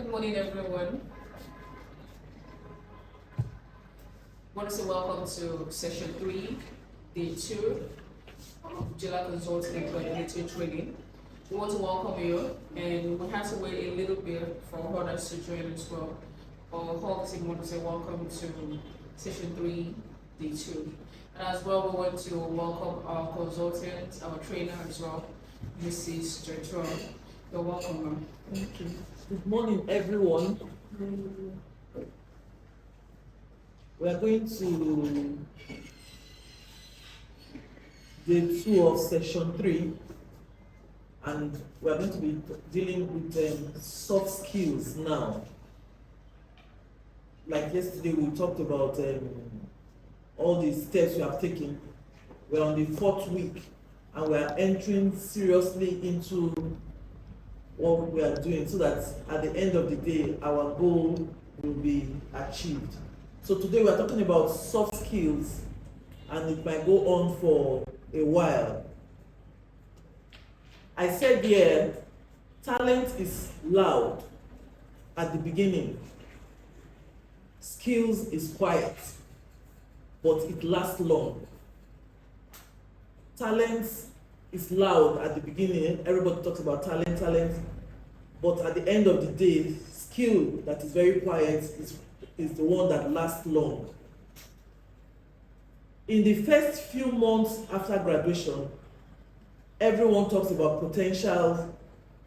Good morning, everyone. I want to say welcome to session 3, day 2 of July Consulting Employability Training. We want to welcome you, and we have to wait a little bit for others to join as well. But we want to say welcome to session 3, day 2. And as well, we want to welcome our consultant, our trainer as well, Mrs. Joshua. You're welcome, ma'am. Thank you. Good morning, everyone. We are going to day 2 of session 3, and we are going to be dealing with soft skills now. Like yesterday, we talked about all the steps we have taken. We're on the 4th week, and we are entering seriously into what we are doing, so that at the end of the day our goal will be achieved. So today we are talking about soft skills, and it might go on for a while. I said here, talent is loud at the beginning, skills is quiet, but it lasts long. Talent is loud at the beginning, everybody talks about talent, but at the end of the day, skill that is very quiet is the one that lasts long. In the first few months after graduation, everyone talks about potential,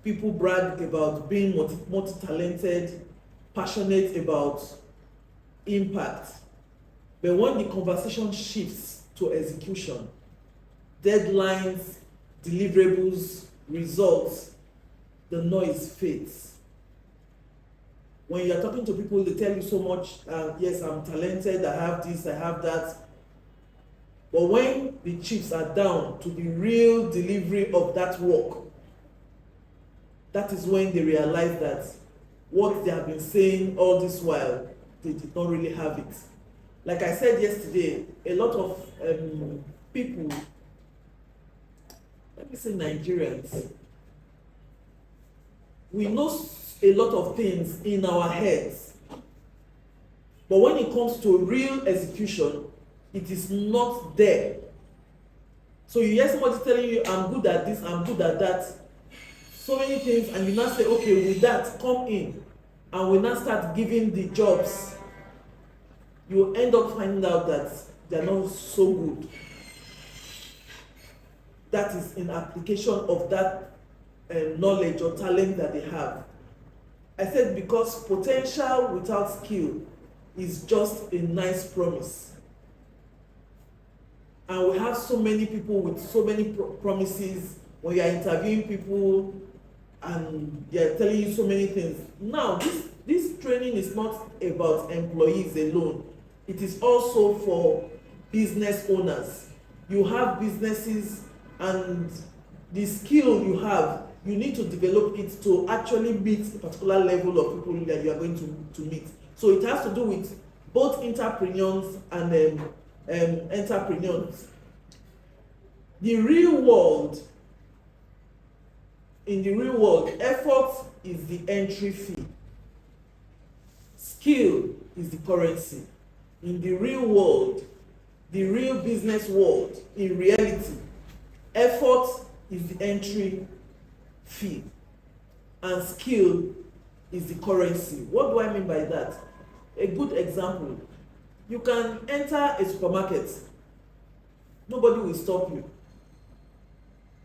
people brag about being multi-talented, passionate about impact. But when the conversation shifts to execution, deadlines, deliverables, results, the noise fades. When you are talking to people, they tell you so much, yes, I'm talented, I have this, I have that. But when the chips are down to the real delivery of that work, that is when they realize that what they have been saying all this while, they did not really have it. Like I said yesterday, a lot of people, let me say Nigerians, we know a lot of things in our heads, but when it comes to real execution, it is not there. So you hear somebody telling you, I'm good at this, I'm good at that, so many things, and you now say, okay, with that, come in, and we now start giving the jobs. You end up finding out that they're not so good. That is in application of that knowledge or talent that they have. I said because potential without skill is just a nice promise. And we have so many people with so many promises when you are interviewing people and they are telling you so many things. Now, this training is not about employees alone. It is also for business owners. You have businesses, and the skill you have, you need to develop it to actually meet a particular level of people that you are going to meet. So it has to do with both entrepreneurs and entrepreneurs. In the real world, effort is the entry fee. Skill is the currency. In the real world, the real business world, in reality, effort is the entry fee, and skill is the currency. What do I mean by that? A good example, you can enter a supermarket, nobody will stop you.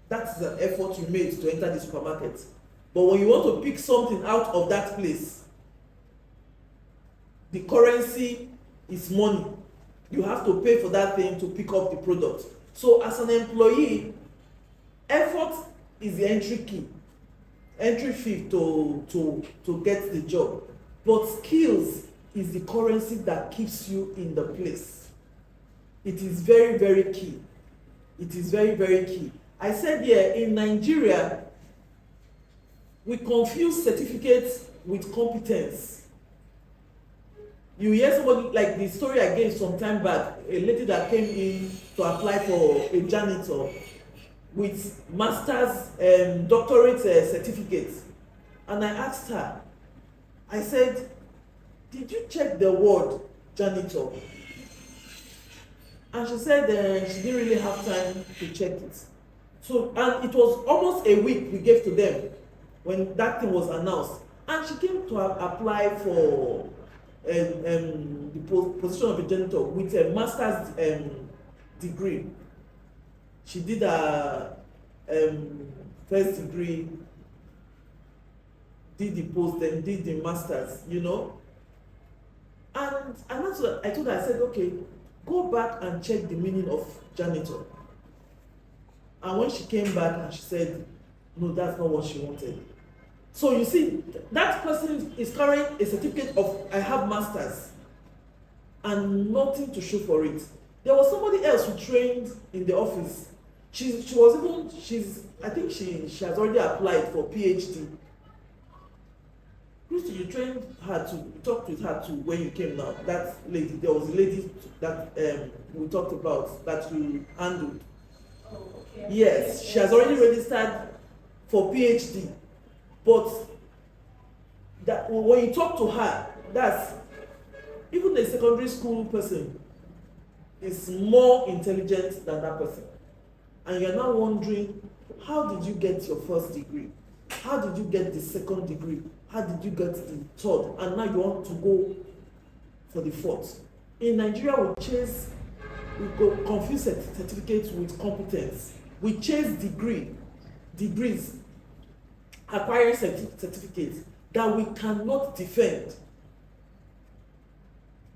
That's the effort you made to enter the supermarket. But when you want to pick something out of that place, the currency is money. You have to pay for that thing to pick up the product. So as an employee, effort is the entry fee to get the job. But skills is the currency that keeps you in the place. It is very, very key. It is very, very key. I said here, in Nigeria, we confuse certificates with competence. You hear somebody, like the story I gave some time back, a lady that came in to apply for a janitor with master's doctorate certificate, and I asked her, I said, did you check the word janitor? And she said she didn't really have time to check it. So, and it was almost a week we gave to them when that thing was announced. And she came to apply for the position of a janitor with a master's degree. She did a first degree, did the post, then did the master's, you know. And that's what I told her. I said, okay, go back and check the meaning of janitor. And when she came back and she said, no, that's not what she wanted. So you see, that person is carrying a certificate of I have masters and nothing to show for it. There was somebody else who trained in the office. I think she has already applied for PhD. Christy, you trained her to, you talked with her to when you came now. That lady, there was a lady that we talked about that you handled. Oh, okay. Yes, she has already registered for PhD. But that when you talk to her, that's even a secondary school person is more intelligent than that person. And you're now wondering, how did you get your first degree? How did you get the second degree? How did you get the third? And now you want to go for the fourth. In Nigeria, we go confuse certificates with competence. We chase degrees, acquiring certificates that we cannot defend.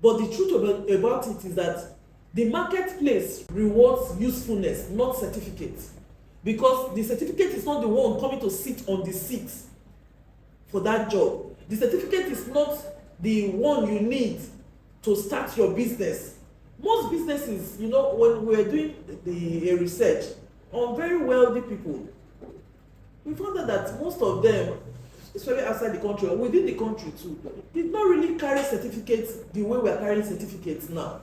But the truth about it is that the marketplace rewards usefulness, not certificates. Because the certificate is not the one coming to sit on the seat for that job. The certificate is not the one you need to start your business. Most businesses, you know, when we were doing the research on very wealthy people, we found out that most of them, especially outside the country or within the country too, did not really carry certificates the way we are carrying certificates now.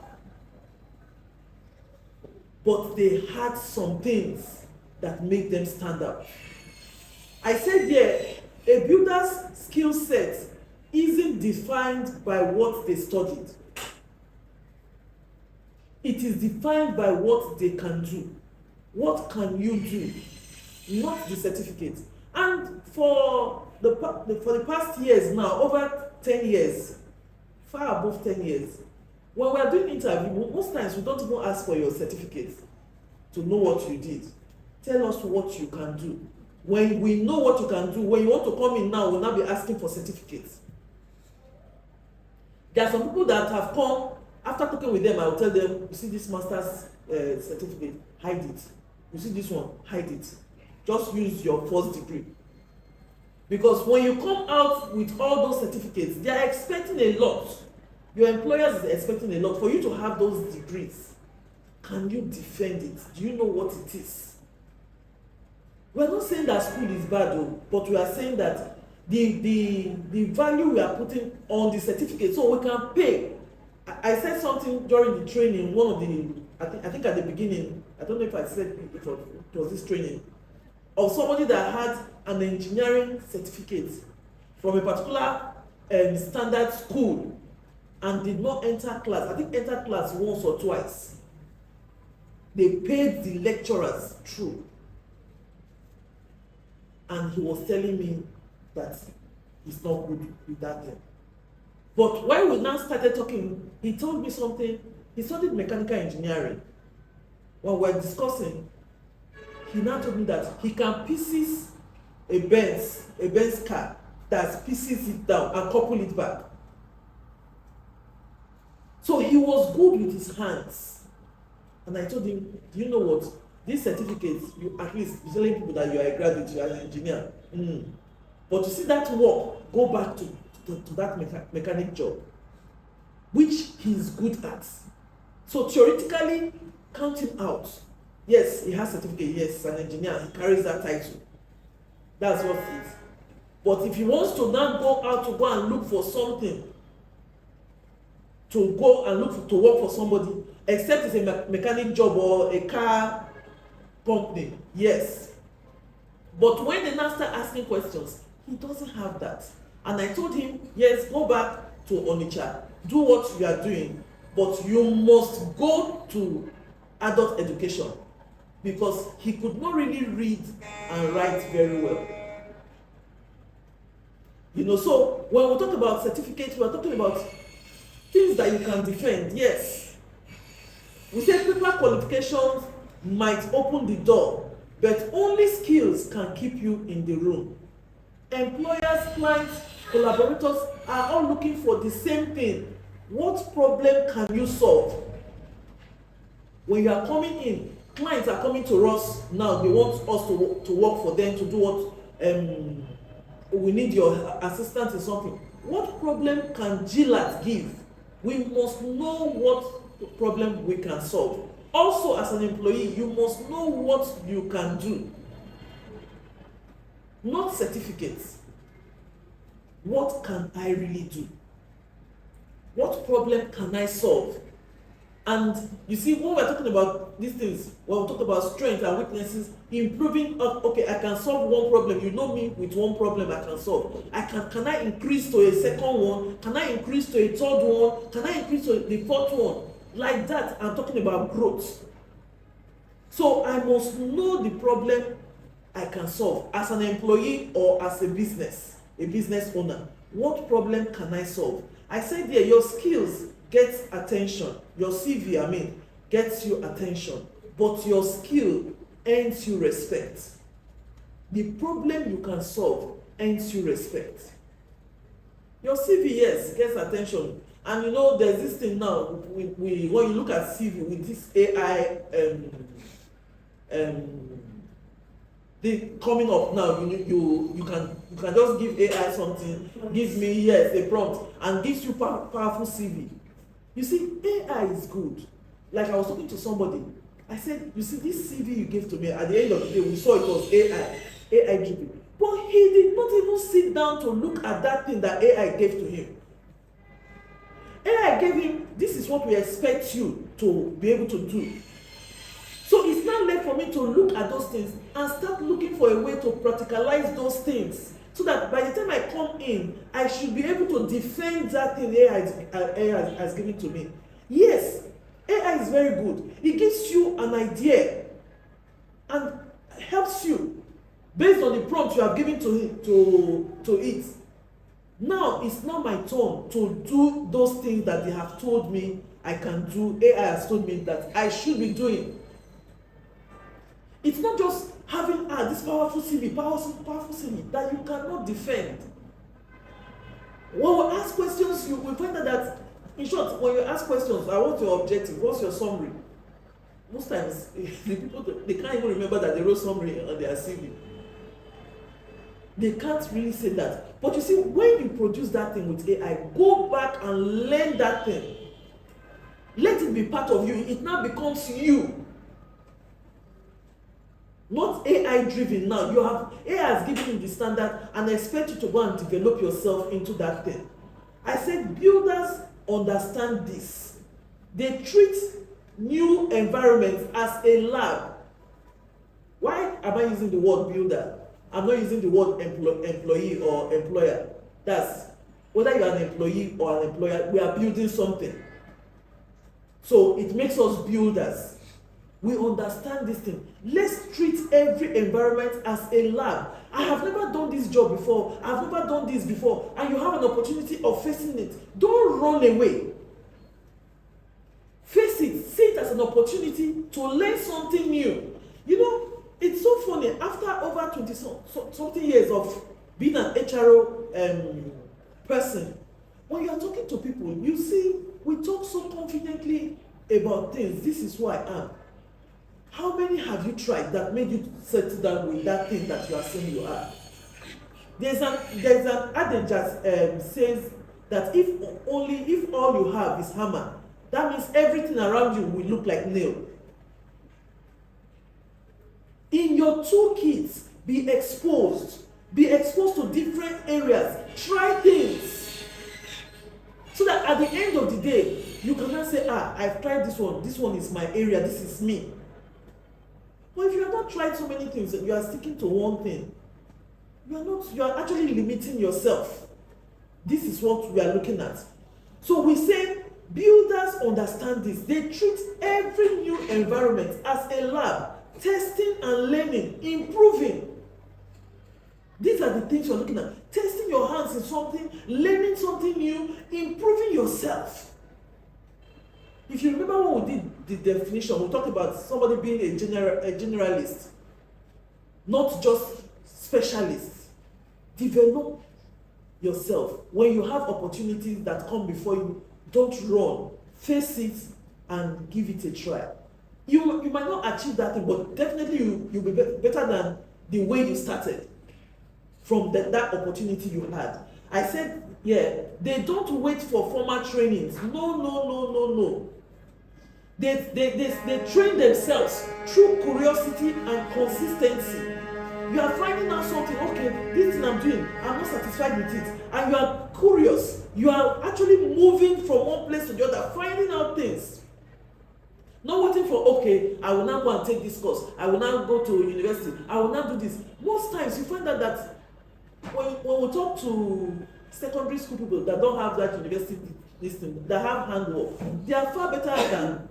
But they had some things that make them stand out. I said there, a builder's skill set isn't defined by what they studied. It is defined by what they can do. What can you do? Not the certificate. And for the past years now, over 10 years, far above 10 years, when we are doing interview, most times we don't even ask for your certificate to know what you did. Tell us what you can do. When we know what you can do, when you want to come in now, we'll now be asking for certificates. There are some people that have come, after talking with them, I will tell them, you see this master's certificate, hide it. You see this one, hide it. Just use your first degree. Because when you come out with all those certificates, they are expecting a lot. Your employers is expecting a lot for you to have those degrees. Can you defend it? Do you know what it is? We are not saying that school is bad, though, but we are saying that the value we are putting on the certificate, so we can pay. I said something during the training, one of the, I think at the beginning, I don't know if I said it was this training, of somebody that had an engineering certificate from a particular standard school and did not enter class. I think entered class once or twice. They paid the lecturers through. And he was telling me that it's not good with that thing. But when we now started talking, he told me something. He studied mechanical engineering. When we were discussing, he now told me that he can pieces a Benz car, that pieces it down and couple it back. So he was good with his hands. And I told him, do you know what? These certificates, you at least you're telling people that you are a graduate, you are an engineer. But you see that work, go back to that mechanic job, which he's good at. So theoretically, count him out. Yes, he has certificate, yes, he's an engineer, he carries that title. That's what it is. But if he wants to now go out to go and look for something, to go and look to work for somebody, except it's a mechanic job or a car company, yes. But when they now start asking questions, he doesn't have that. And I told him, yes, go back to Onitsha, do what you are doing, but you must go to adult education, because he could not really read and write very well. You know, so when we talk about certificates, we are talking about things that you can defend. Yes, we say paper qualifications might open the door, but only skills can keep you in the room. Employers, clients, collaborators are all looking for the same thing. What problem can you solve? When you are coming in, clients are coming to us now, they want us to work for them, to do what we need your assistance in something. What problem can GLAT give? We must know what problem we can solve. Also, as an employee, you must know what you can do. Not certificates. What can I really do? What problem can I solve? And you see, when we're talking about these things, when we talk about strengths and weaknesses, improving, okay, I can solve one problem. You know me with one problem I can solve. Can I increase to a second one? Can I increase to a third one? Can I increase to the fourth one? Like that, I'm talking about growth. So I must know the problem I can solve as an employee or as a business owner. What problem can I solve? I said there, your skills gets attention. Your CV, gets you attention. But your skill earns you respect. The problem you can solve earns you respect. Your CV, yes, gets attention. And you know, there's this thing now, when you look at CV with this AI, the coming up now, you can just give AI something, give me, yes, a prompt, and gives you powerful CV. You see, AI is good. Like I was talking to somebody, I said, you see, this CV you gave to me, at the end of the day, we saw it was AI driven. But he did not even sit down to look at that thing that AI gave to him. AI gave him, this is what we expect you to be able to do. So it's not left for me to look at those things and start looking for a way to practicalize those things, so that by the time I come in, I should be able to defend that thing AI has given to me. Yes, AI is very good. It gives you an idea and helps you based on the prompt you have given to it. Now it's not my turn to do those things that they have told me I can do. AI has told me that I should be doing. It's not just having this powerful CV that you cannot defend. When we ask questions, we find out that, in short, when you ask questions, what's your objective? What's your summary? Most times, the people, they can't even remember that they wrote summary on their CV. They can't really say that. But you see, when you produce that thing with AI, go back and learn that thing. Let it be part of you. It now becomes you. Not AI driven now. AI has given you the standard and expect you to go and develop yourself into that thing. I said builders understand this. They treat new environments as a lab. Why am I using the word builder? I'm not using the word employee or employer. That's whether you're an employee or an employer, we are building something. So it makes us builders. We understand this thing. Let's treat every environment as a lab. I have never done this job before. I've never done this before. And you have an opportunity of facing it. Don't run away. Face it. See it as an opportunity to learn something new. You know, it's so funny. After over 20-something years of being an HRO person, when you are talking to people, you see, we talk so confidently about things. This is who I am. How many have you tried that made you settle down with that thing that you are saying you are? There's an adage that says that if all you have is hammer, that means everything around you will look like nail. In your toolkits, be exposed to different areas, try things, so that at the end of the day, you cannot say, I've tried this one is my area, this is me. But if you have not tried so many things and you are sticking to one thing, you are actually limiting yourself. This is what we are looking at. So we say builders understand this. They treat every new environment as a lab, testing and learning, improving. These are the things you're looking at. Testing your hands in something, learning something new, improving yourself. If you remember when we did the definition, we talked about somebody being a generalist, not just specialist. Develop yourself. When you have opportunities that come before you, don't run. Face it and give it a try. You might not achieve that thing, but definitely you'll be better than the way you started from that opportunity you had. I said, yeah, they don't wait for formal trainings. No. They train themselves through curiosity and consistency. You are finding out something, okay, this thing I'm doing, I'm not satisfied with it, and you are curious. You are actually moving from one place to the other, finding out things. Not waiting for, okay, I will now go and take this course, I will now go to university, I will now do this. Most times you find out that when we talk to secondary school people that don't have that university listing, that have handwork, they are far better than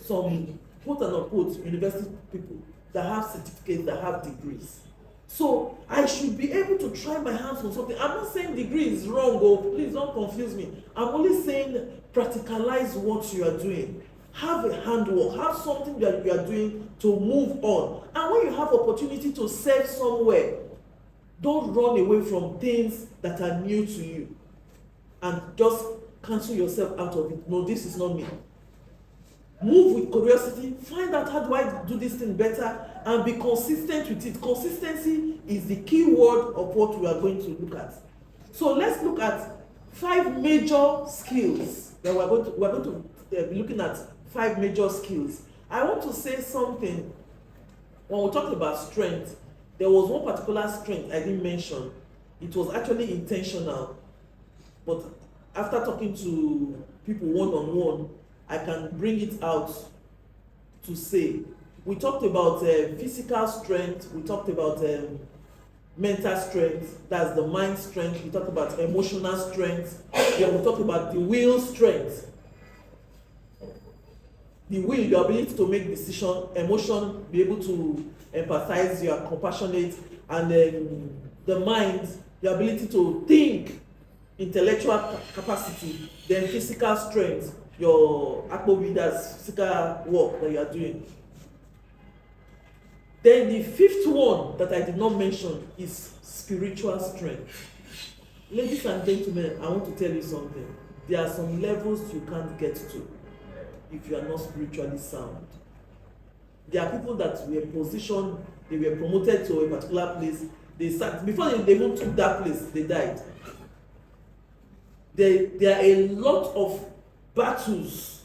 some quote and unquote university people that have certificates, that have degrees. So I should be able to try my hands on something. I'm not saying degree is wrong, please don't confuse me. I'm only saying practicalize what you are doing. Have a handwork, have something that you are doing to move on. And when you have opportunity to serve somewhere, don't run away from things that are new to you and just cancel yourself out of it. No, this is not me. Move with curiosity, find out how do I do this thing better, and be consistent with it. Consistency is the key word of what we are going to look at. So let's look at 5 major skills that we're going to be looking at. 5 major skills. I want to say something. When we talked about strength, there was one particular strength I didn't mention. It was actually intentional, but after talking to people one-on-one, I can bring it out to say. We talked about physical strength, we talked about mental strength, that's the mind strength, we talked about emotional strength, then we talked about the will strength. The will, your ability to make decision, emotion, be able to empathize, you are compassionate, and then the mind, the ability to think, intellectual capacity, then physical strength, your akpo leaders, physical work that you are doing. Then the 5th one that I did not mention is spiritual strength. Ladies and gentlemen, I want to tell you something. There are some levels you can't get to if you are not spiritually sound. There are people that were positioned, they were promoted to a particular place, before they even took that place, they died. There are a lot of battles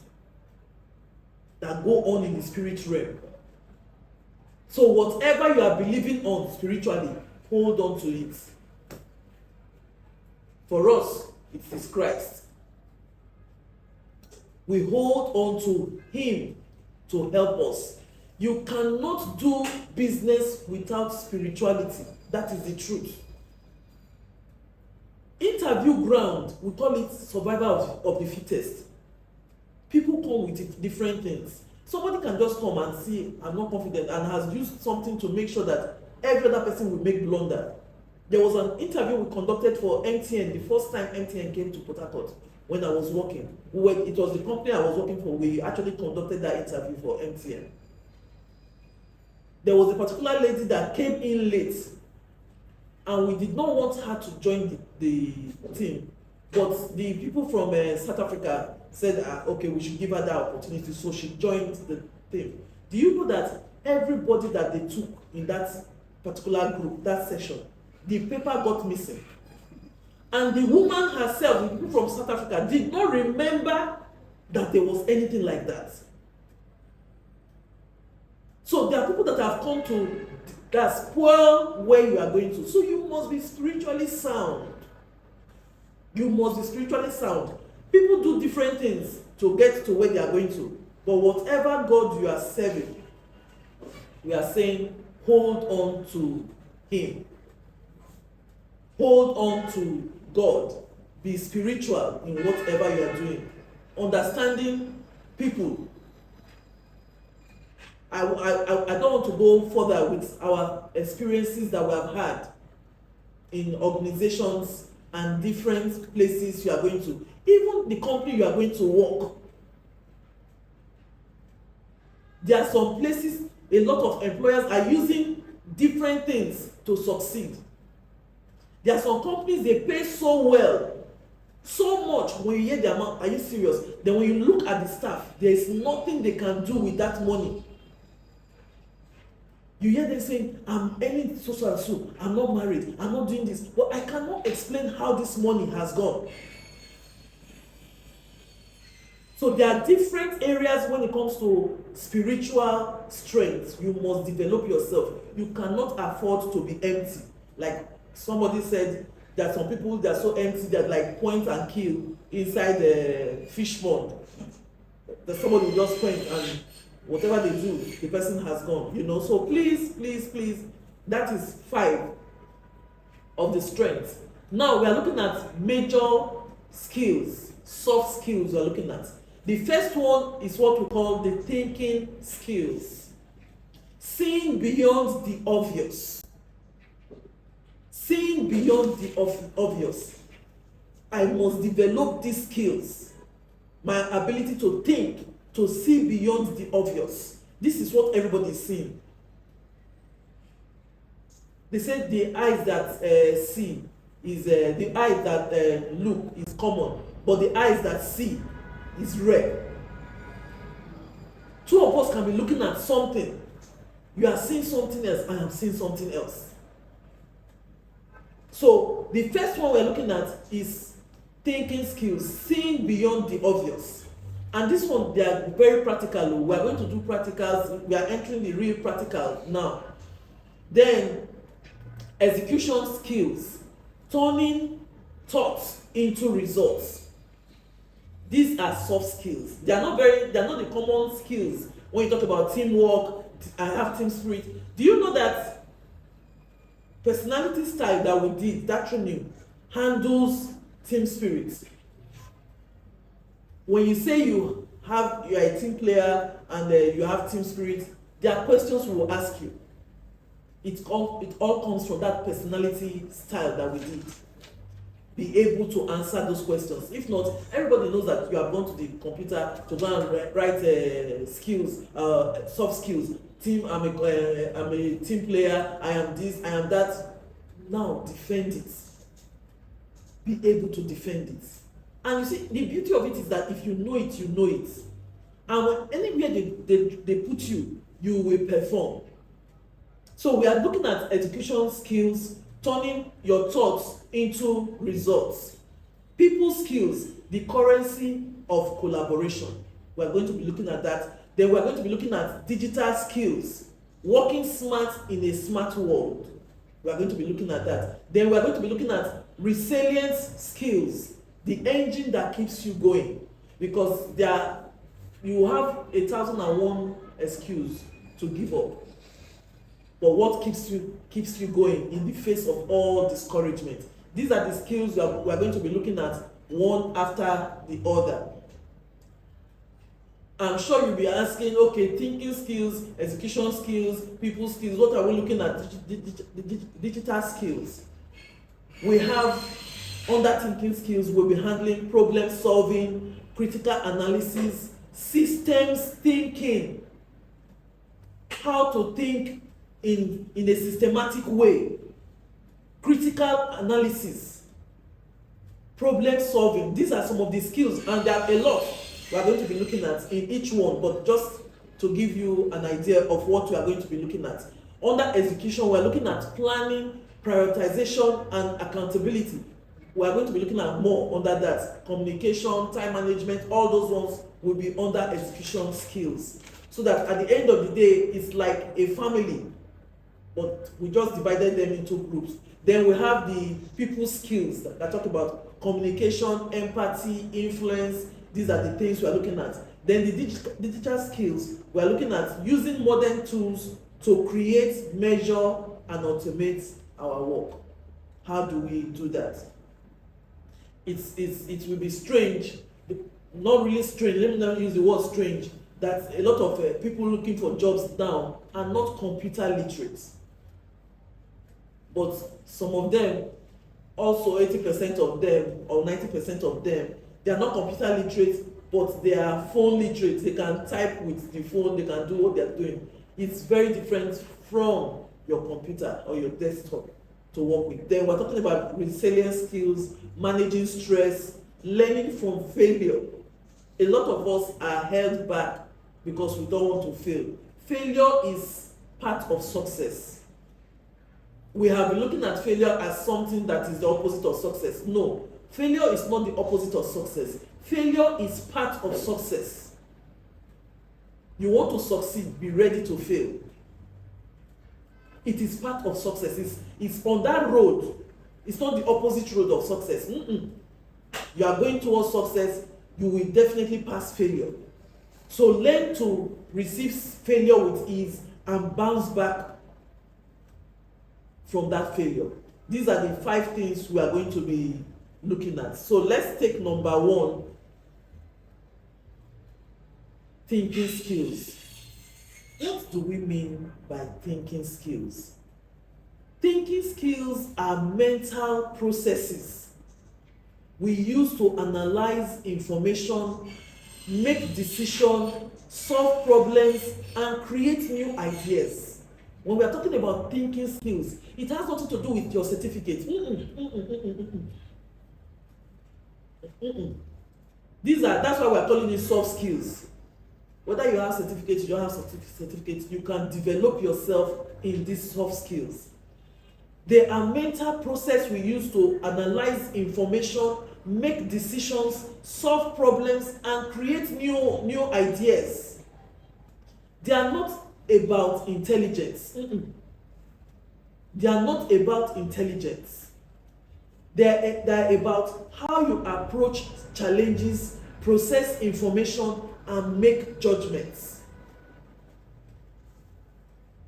that go on in the spirit realm. So whatever you are believing on spiritually, hold on to it. For us, it is Christ. We hold on to him to help us. You cannot do business without spirituality. That is the truth. Interview ground, we call it survival of the fittest. People come with different things. Somebody can just come and say, I'm not confident, and has used something to make sure that every other person will make blunder. There was an interview we conducted for MTN, the first time MTN came to Port Harcourt when I was working. It was the company I was working for. We actually conducted that interview for MTN. There was a particular lady that came in late, and we did not want her to join the team. But the people from South Africa said, okay, we should give her that opportunity, so she joined the team. Do you know that everybody that they took in that particular group, that session, the paper got missing? And the woman herself, the people from South Africa, did not remember that there was anything like that. So there are people that have come to that spoil where you are going to. So you must be spiritually sound. You must be spiritually sound. People do different things to get to where they are going to. But whatever God you are serving, we are saying, hold on to him. Hold on to God. be spiritual in whatever you are doing. Understanding people. I don't want to go further with our experiences that we have had in organizations and different places you are going to. Even the company you are going to work. There are some places, a lot of employers are using different things to succeed. There are some companies, they pay so well, so much. When you hear the amount, are you serious? Then when you look at the staff, there is nothing they can do with that money. You hear them saying, I'm earning so and so, I'm not married, I'm not doing this. But I cannot explain how this money has gone. So there are different areas when it comes to spiritual strength. You must develop yourself. You cannot afford to be empty. Like somebody said, there are some people that are so empty that like point and kill inside the fish pond. That somebody will just point and whatever they do, the person has gone. You know, so please, please, please, that is 5 of the strengths. Now we are looking at major skills, soft skills we are looking at. The first one is what we call the thinking skills. Seeing beyond the obvious. Seeing beyond the obvious. I must develop these skills. My ability to think, to see beyond the obvious. This is what everybody is seeing. They say the eyes that see is the eyes that look is common, but the eyes that see is rare. 2 of us can be looking at something. You are seeing something else, I am seeing something else. So the first one we're looking at is thinking skills, seeing beyond the obvious. And this one, they are very practical. We are going to do practicals. We are entering the real practical now. Then execution skills, turning thoughts into results. These are soft skills. They are not the common skills when you talk about teamwork. I have team spirit. Do you know that personality style that we did, that training, handles team spirit? When you say you are a team player and you have team spirit, there are questions we will ask you. It all comes from that personality style that we did. Be able to answer those questions. If not, everybody knows that you have gone to the computer to go and write skills, soft skills. I'm a team player. I am this. I am that. Now defend it. Be able to defend it. And you see, the beauty of it is that if you know it, you know it. And when anywhere they put you, you will perform. So we are looking at education skills, turning your thoughts into results. People skills, the currency of collaboration. We are going to be looking at that. Then we are going to be looking at digital skills, working smart in a smart world. We are going to be looking at that. Then we are going to be looking at resilience skills, the engine that keeps you going. Because you have 1,001 excuse to give up. But what keeps you going in the face of all discouragement? These are the skills we are going to be looking at one after the other. I'm sure you'll be asking, okay, thinking skills, execution skills, people skills, what are we looking at? Digital skills. We have, under thinking skills, we'll be handling problem solving, critical analysis, systems thinking, how to think in a systematic way, critical analysis, problem solving. These are some of the skills, and there are a lot we are going to be looking at in each one, but just to give you an idea of what we are going to be looking at. Under execution, we are looking at planning, prioritization, and accountability. We are going to be looking at more under that. Communication, time management, all those ones will be under execution skills. So that at the end of the day, it's like a family, but we just divided them into groups. Then we have the people skills that talk about communication, empathy, influence. These are the things we are looking at. Then the digital skills, we are looking at using modern tools to create, measure, and automate our work. How do we do that? it will be strange, not really strange, let me not use the word strange, that a lot of people looking for jobs now are not computer literate. But some of them, also 80% of them or 90% of them, they are not computer literate, but they are phone literate. They can type with the phone, they can do what they are doing. It's very different from your computer or your desktop to work with. Then we're talking about resilience skills, managing stress, learning from failure. A lot of us are held back because we don't want to fail. Failure is part of success. We have been looking at failure as something that is the opposite of success. No, failure is not the opposite of success. Failure is part of success. You want to succeed, be ready to fail. It is part of success. It's on that road. It's not the opposite road of success. You are going towards success, you will definitely pass failure. So learn to receive failure with ease and bounce back from that failure. These are the 5 things we are going to be looking at. So let's take number 1, thinking skills. What do we mean by thinking skills? Thinking skills are mental processes we use to analyze information, make decisions, solve problems, and create new ideas. When we are talking about thinking skills, it has nothing to do with your certificate. That's why we are calling it soft skills. Whether you have certificates, you don't have certificates, you can develop yourself in these soft skills. They are mental process we use to analyze information, make decisions, solve problems, and create new ideas. They are not about intelligence. They are not about intelligence. They are about how you approach challenges, process information, and make judgments.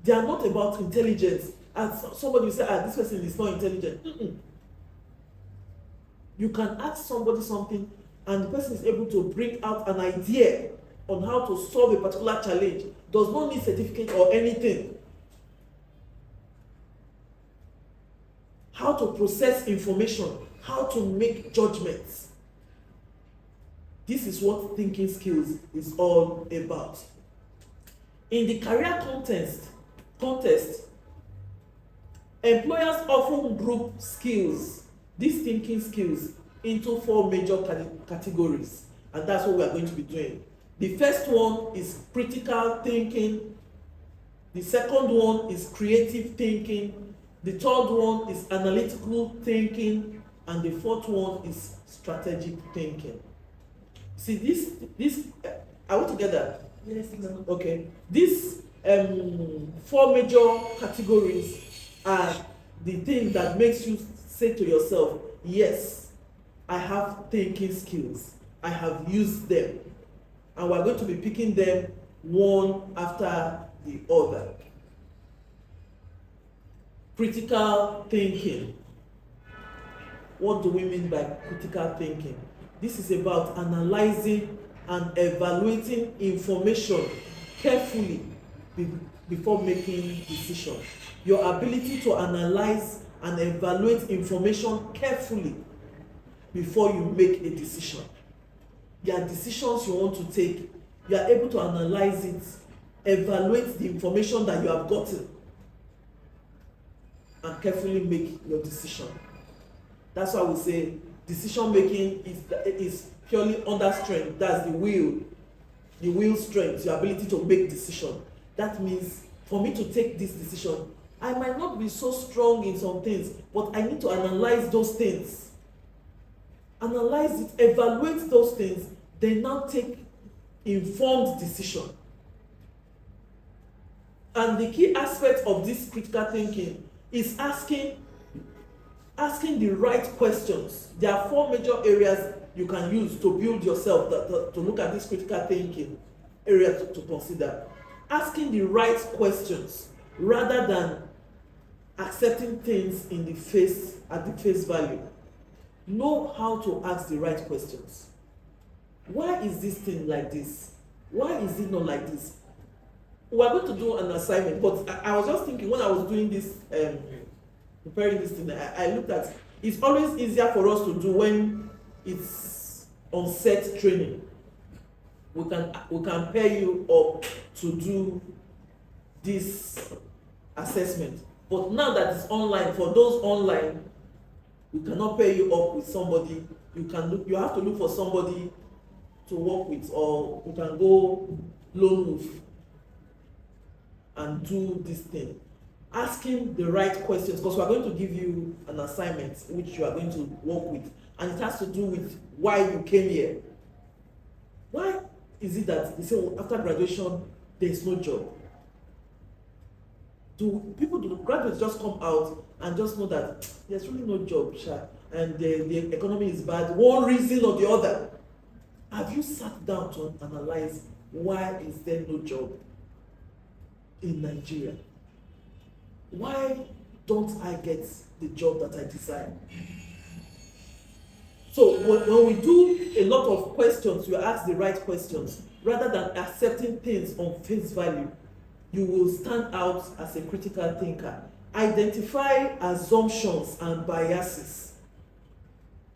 They are not about intelligence. As somebody will say, this person is not intelligent. You can ask somebody something and the person is able to bring out an idea on how to solve a particular challenge. Does not need certificate or anything. How to process information, how to make judgments. This is what thinking skills is all about. In the career contest, employers often group skills, these thinking skills, into 4 major categories, and that's what we are going to be doing. The first one is critical thinking, the second one is creative thinking, the third one is analytical thinking, and the fourth one is strategic thinking. See, this are we together? Yes. Okay. These 4 major categories are the things that makes you say to yourself, yes, I have thinking skills. I have used them. And we're going to be picking them one after the other. Critical thinking. What do we mean by critical thinking? This is about analyzing and evaluating information carefully before making decisions. Your ability to analyze and evaluate information carefully before you make a decision. There are decisions you want to take. You are able to analyze it, evaluate the information that you have gotten, and carefully make your decision. That's why we say decision making is purely under strength. That's the will strength, your ability to make decision. That means for me to take this decision, I might not be so strong in some things, but I need to analyze those things. Analyze it, evaluate those things, then now take informed decision. And the key aspect of this critical thinking is asking the right questions. There are 4 major areas you can use to build yourself, to look at this critical thinking area to consider. Asking the right questions rather than accepting things at the face value. know how to ask the right questions. Why is this thing like this? Why is it not like this? We are going to do an assignment, but I was just thinking when I was doing this, preparing this thing, I looked at, it's always easier for us to do when it's on set training. We can pair you up to do this assessment. But now that it's online, for those online, we cannot pair you up with somebody. You have to look for somebody to work with, or you can go lone wolf and do this thing. Asking the right questions, because we are going to give you an assignment which you are going to work with, and it has to do with why you came here. Why is it that they say, well, after graduation there is no job? Do graduates just come out and just know that there's really no job, and the economy is bad, one reason or the other? Have you sat down to analyze why is there no job in Nigeria? Why don't I get the job that I desire? So when we do a lot of questions, you ask the right questions, rather than accepting things on face value, you will stand out as a critical thinker. Identify assumptions and biases.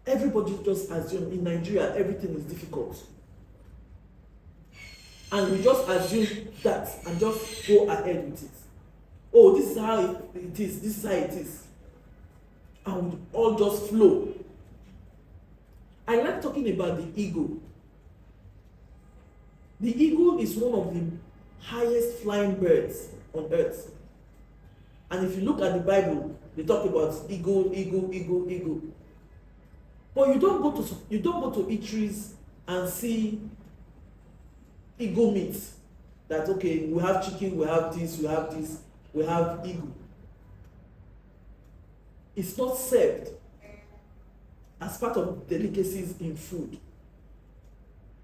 Everybody just assumes in Nigeria everything is difficult. And we just assume that and just go ahead with it. Oh, this is how it is, this is how it is. And we all just flow. I like talking about the ego. The eagle is one of the highest flying birds on earth. And if you look at the Bible, they talk about eagle. But you don't go to eateries and see eagle meat. That okay, we have chicken, we have this, we have eagle. It's not served as part of delicacies in food.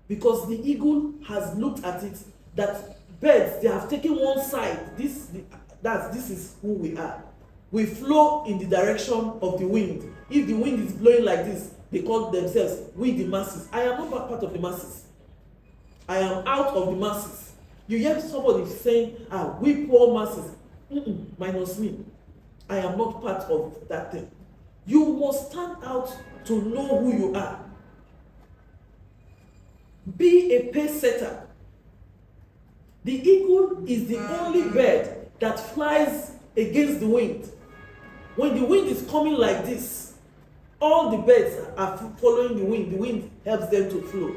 Because the eagle has looked at it that birds, they have taken one side. This is who we are. We flow in the direction of the wind. If the wind is blowing like this, they call themselves we the masses. I am not part of the masses. I am out of the masses. You hear somebody saying, we poor masses. Minus me. I am not part of that thing. You must stand out to know who you are. Be a pace setter. The eagle is the only bird that flies against the wind. When the wind is coming like this, all the birds are following the wind. The wind helps them to flow.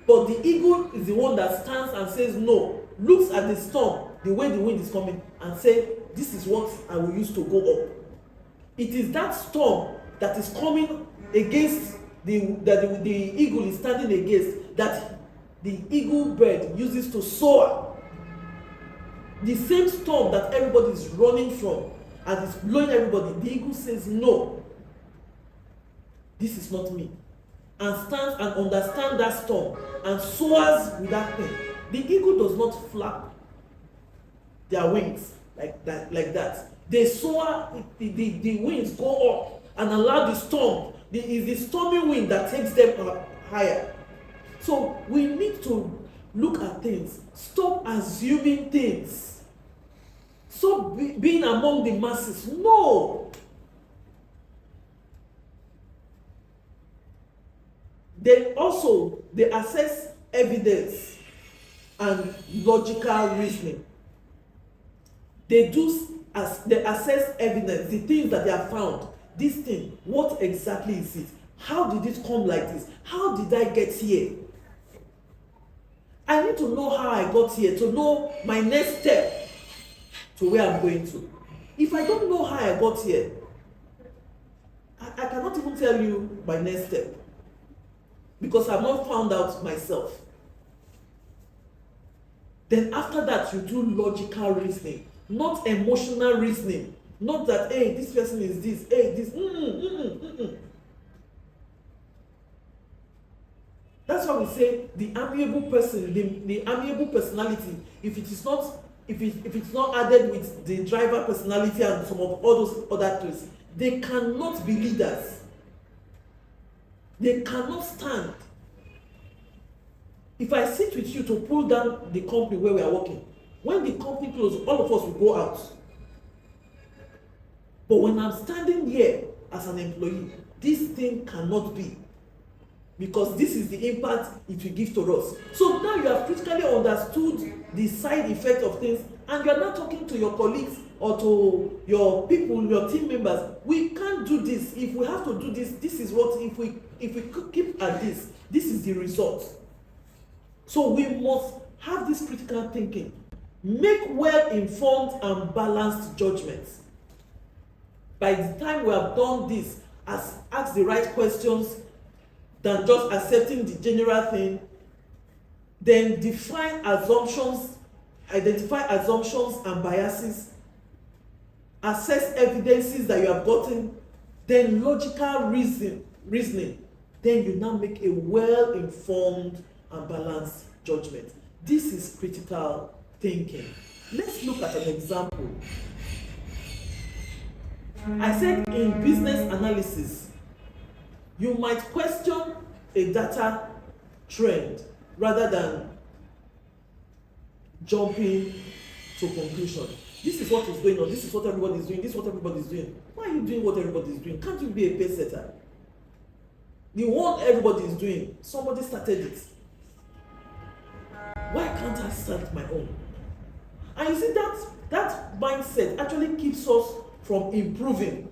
But the eagle is the one that stands and says no, looks at the storm, the way the wind is coming, and say, this is what I will use to go up. It is that storm that is coming against that the eagle is standing against, that the eagle bird uses to soar. The same storm that everybody is running from and is blowing everybody, the eagle says no, this is not me, and stands and understands that storm and soars with that thing. The eagle does not flap their wings like that. They soar, the wings go up and allow the storm. It's the stormy wind that takes them higher. So we need to look at things. Stop assuming things. Stop being among the masses. No. They assess evidence and logical reasoning. They assess evidence, the things that they have found. This thing, what exactly is it? How did it come like this? How did I get here? I need to know how I got here, to know my next step to where I'm going to. If I don't know how I got here, I cannot even tell you my next step, because I've not found out myself. Then after that, you do logical reasoning, not emotional reasoning. Not that, hey, this person is this, hey, this. That's why we say the amiable person, the amiable personality, if it's not added with the driver personality and some of all those other traits, they cannot be leaders. They cannot stand. If I sit with you to pull down the company where we are working, when the company closes, all of us will go out. But when I'm standing here as an employee, this thing cannot be, because this is the impact it will give to us. So now you have critically understood the side effect of things, and you are not talking to your colleagues or to your people, your team members. We can't do this. If we have to do this, this is what, if we keep at this is the result. So we must have this critical thinking, make well-informed and balanced judgments. By the time we have done this, ask the right questions than just accepting the general thing, then define assumptions, identify assumptions and biases, assess evidences that you have gotten, then logical reasoning, then you now make a well-informed and balanced judgment. This is critical thinking. Let's look at an example. I said in business analysis, you might question a data trend rather than jumping to conclusion. This is what is going on, this is what everybody is doing, this is what everybody is doing. Why are you doing what everybody is doing? Can't you be a pace setter? The one everybody is doing, somebody started it. Why can't I start my own? And you see, that mindset actually keeps us from improving.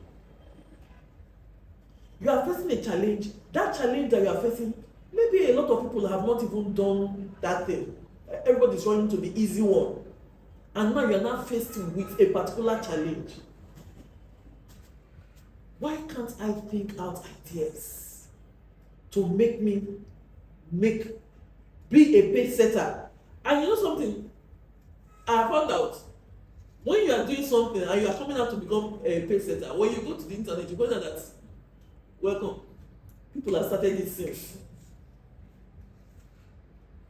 You are facing a challenge. That challenge that you are facing, maybe a lot of people have not even done that thing. Everybody is running to the easy one. And now you are not faced with a particular challenge. Why can't I think out ideas to make me be a pace setter? And you know something? I found out, when you are doing something and you are coming out to become a pace setter, when you go to the internet, you go down that, welcome, people have started this since.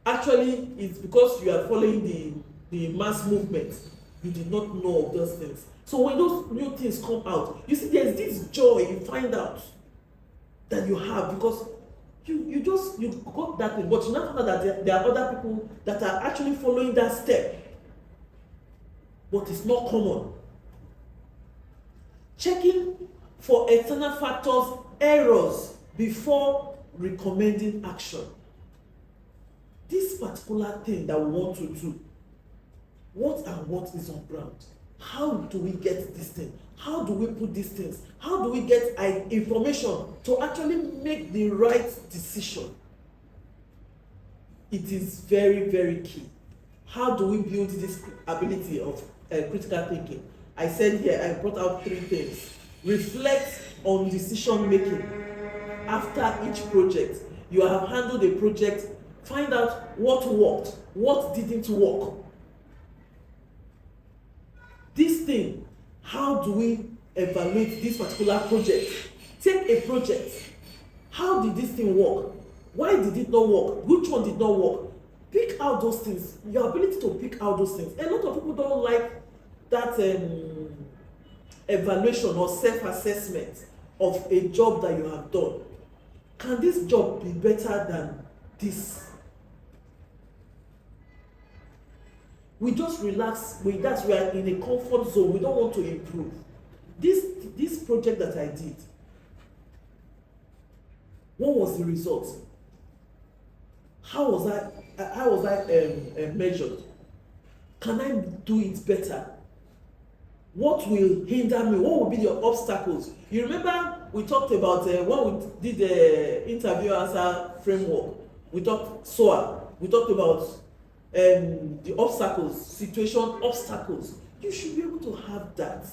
Actually, it's because you are following the mass movement. You did not know of those things. So when those new things come out, you see there's this joy you find out that you have, because you got that thing, but you now find out that there are other people that are actually following that step. But it's not common. Checking for external factors, errors, before recommending action. This particular thing that we want to do, what is on ground? How do we get this thing? How do we put these things? How do we get information to actually make the right decision? It is very, very key. How do we build this ability of critical thinking? I said here, I brought out 3 things. Reflect on decision making. After each project, you have handled a project, find out what worked, what didn't work. This thing, how do we evaluate this particular project? Take a project. How did this thing work? Why did it not work? Which one did not work? Pick out those things. Your ability to pick out those things. A lot of people don't like that evaluation or self-assessment of a job that you have done. Can this job be better than this? We just relax. We are in a comfort zone. We don't want to improve. This project that I did, what was the result? How was I measured? Can I do it better? What will hinder me? What will be the obstacles? You remember we talked about when we did the interview answer framework. We talked SOA. We talked about the obstacles, situation obstacles. You should be able to have that.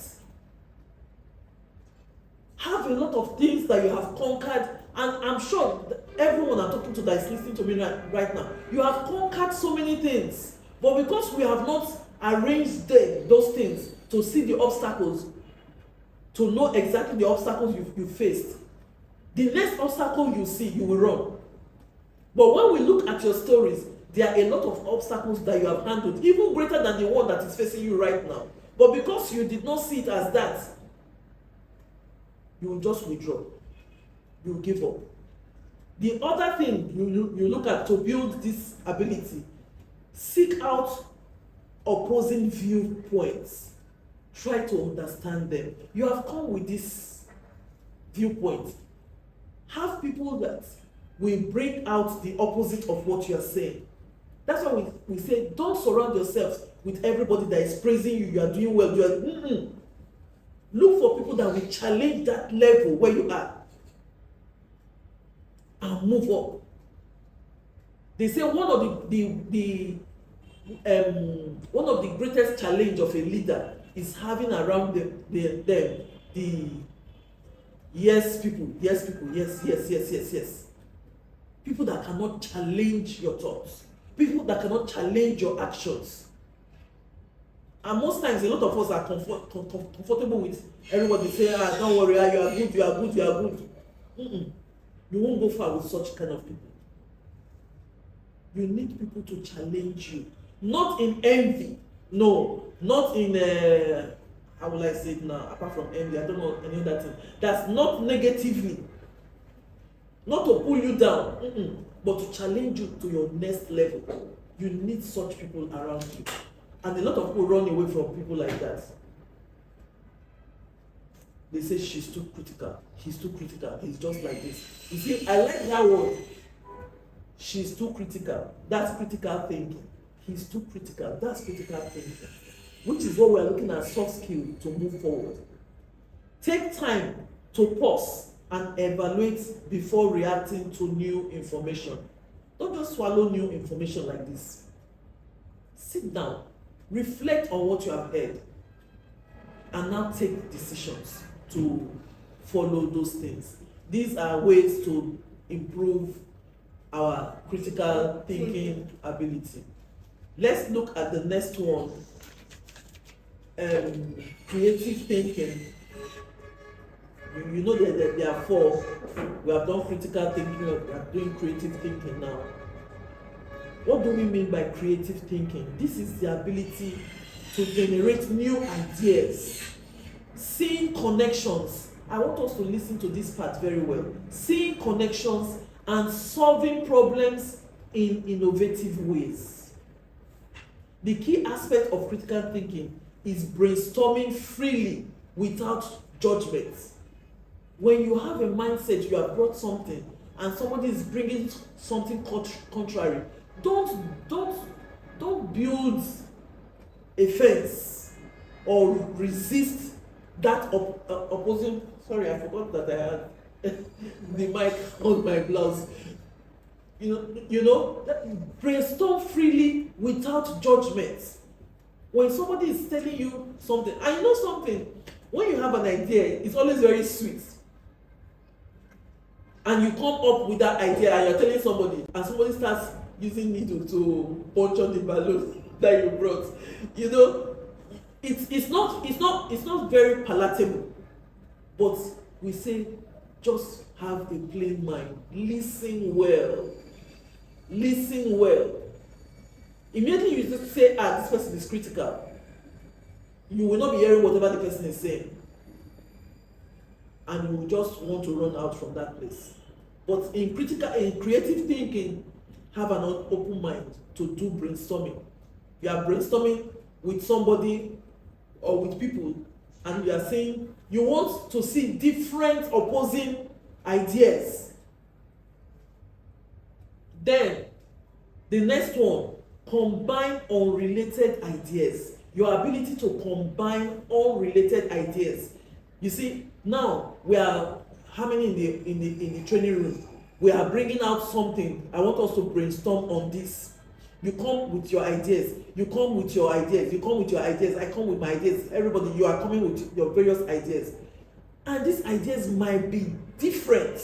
Have a lot of things that you have conquered, and I'm sure everyone I'm talking to that is listening to me right now, you have conquered so many things, but because we have not arranged those things to see the obstacles, to know exactly the obstacles you faced, the next obstacle you see, you will run. But when we look at your stories, there are a lot of obstacles that you have handled, even greater than the one that is facing you right now. But because you did not see it as that, you will just withdraw. You will give up. The other thing you look at to build this ability, seek out opposing viewpoints. Try to understand them. You have come with this viewpoint. Have people that will bring out the opposite of what you are saying. That's why we say, don't surround yourself with everybody that is praising you, you are doing well. You are, Look for people that will challenge that level where you are and move up. They say one of the greatest challenge of a leader is having around them the yes people, yes. People that cannot challenge your thoughts, people that cannot challenge your actions. And most times, a lot of us are comfortable with everybody saying, don't worry, you are good. You won't go far with such kind of people. You need people to challenge you. Not in envy. No. Not in, how will I say it now? Apart from envy, I don't know any other thing. That's not negatively. Not to pull you down. But to challenge you to your next level. You need such people around you. And a lot of people run away from people like that. They say she's too critical, he's too critical, he's just like this. You see, I like that word. She's too critical. That's critical thinking. He's too critical. That's critical thinking. Which is what we're looking at, soft skill to move forward. Take time to pause and evaluate before reacting to new information. Don't just swallow new information like this. Sit down. Reflect on what you have heard and now take decisions to follow those things. These are ways to improve our critical thinking ability. Let's look at the next one. Creative thinking. You know that there are four. We have done critical thinking, we are doing creative thinking now. What do we mean by creative thinking? This is the ability to generate new ideas, seeing connections. I want us to listen to this part very well. Seeing connections and solving problems in innovative ways. The key aspect of critical thinking is brainstorming freely without judgment. When you have a mindset, you have brought something, and somebody is bringing something contrary, don't build a fence or resist that opposing. Sorry, I forgot that I had the mic on my blouse. You know, brainstorm freely without judgment. When somebody is telling you something, and you know something, when you have an idea, it's always very sweet. And you come up with that idea and you're telling somebody, and somebody starts using needle to puncture the balloon that you brought. You know, it's not very palatable. But we say, just have a plain mind. Listen well. Listen well. Immediately you just say, this person is critical. You will not be hearing whatever the person is saying. And you will just want to run out from that place. But in creative thinking, have an open mind to do brainstorming. You are brainstorming with somebody or with people, and you are saying you want to see different opposing ideas. Then, the next one, combine unrelated ideas. Your ability to combine unrelated ideas. You see, now we are harmony in the training room. We are bringing out something. I want us to brainstorm on this. You come with your ideas. You come with your ideas. You come with your ideas. I come with my ideas. Everybody, you are coming with your various ideas. And these ideas might be different.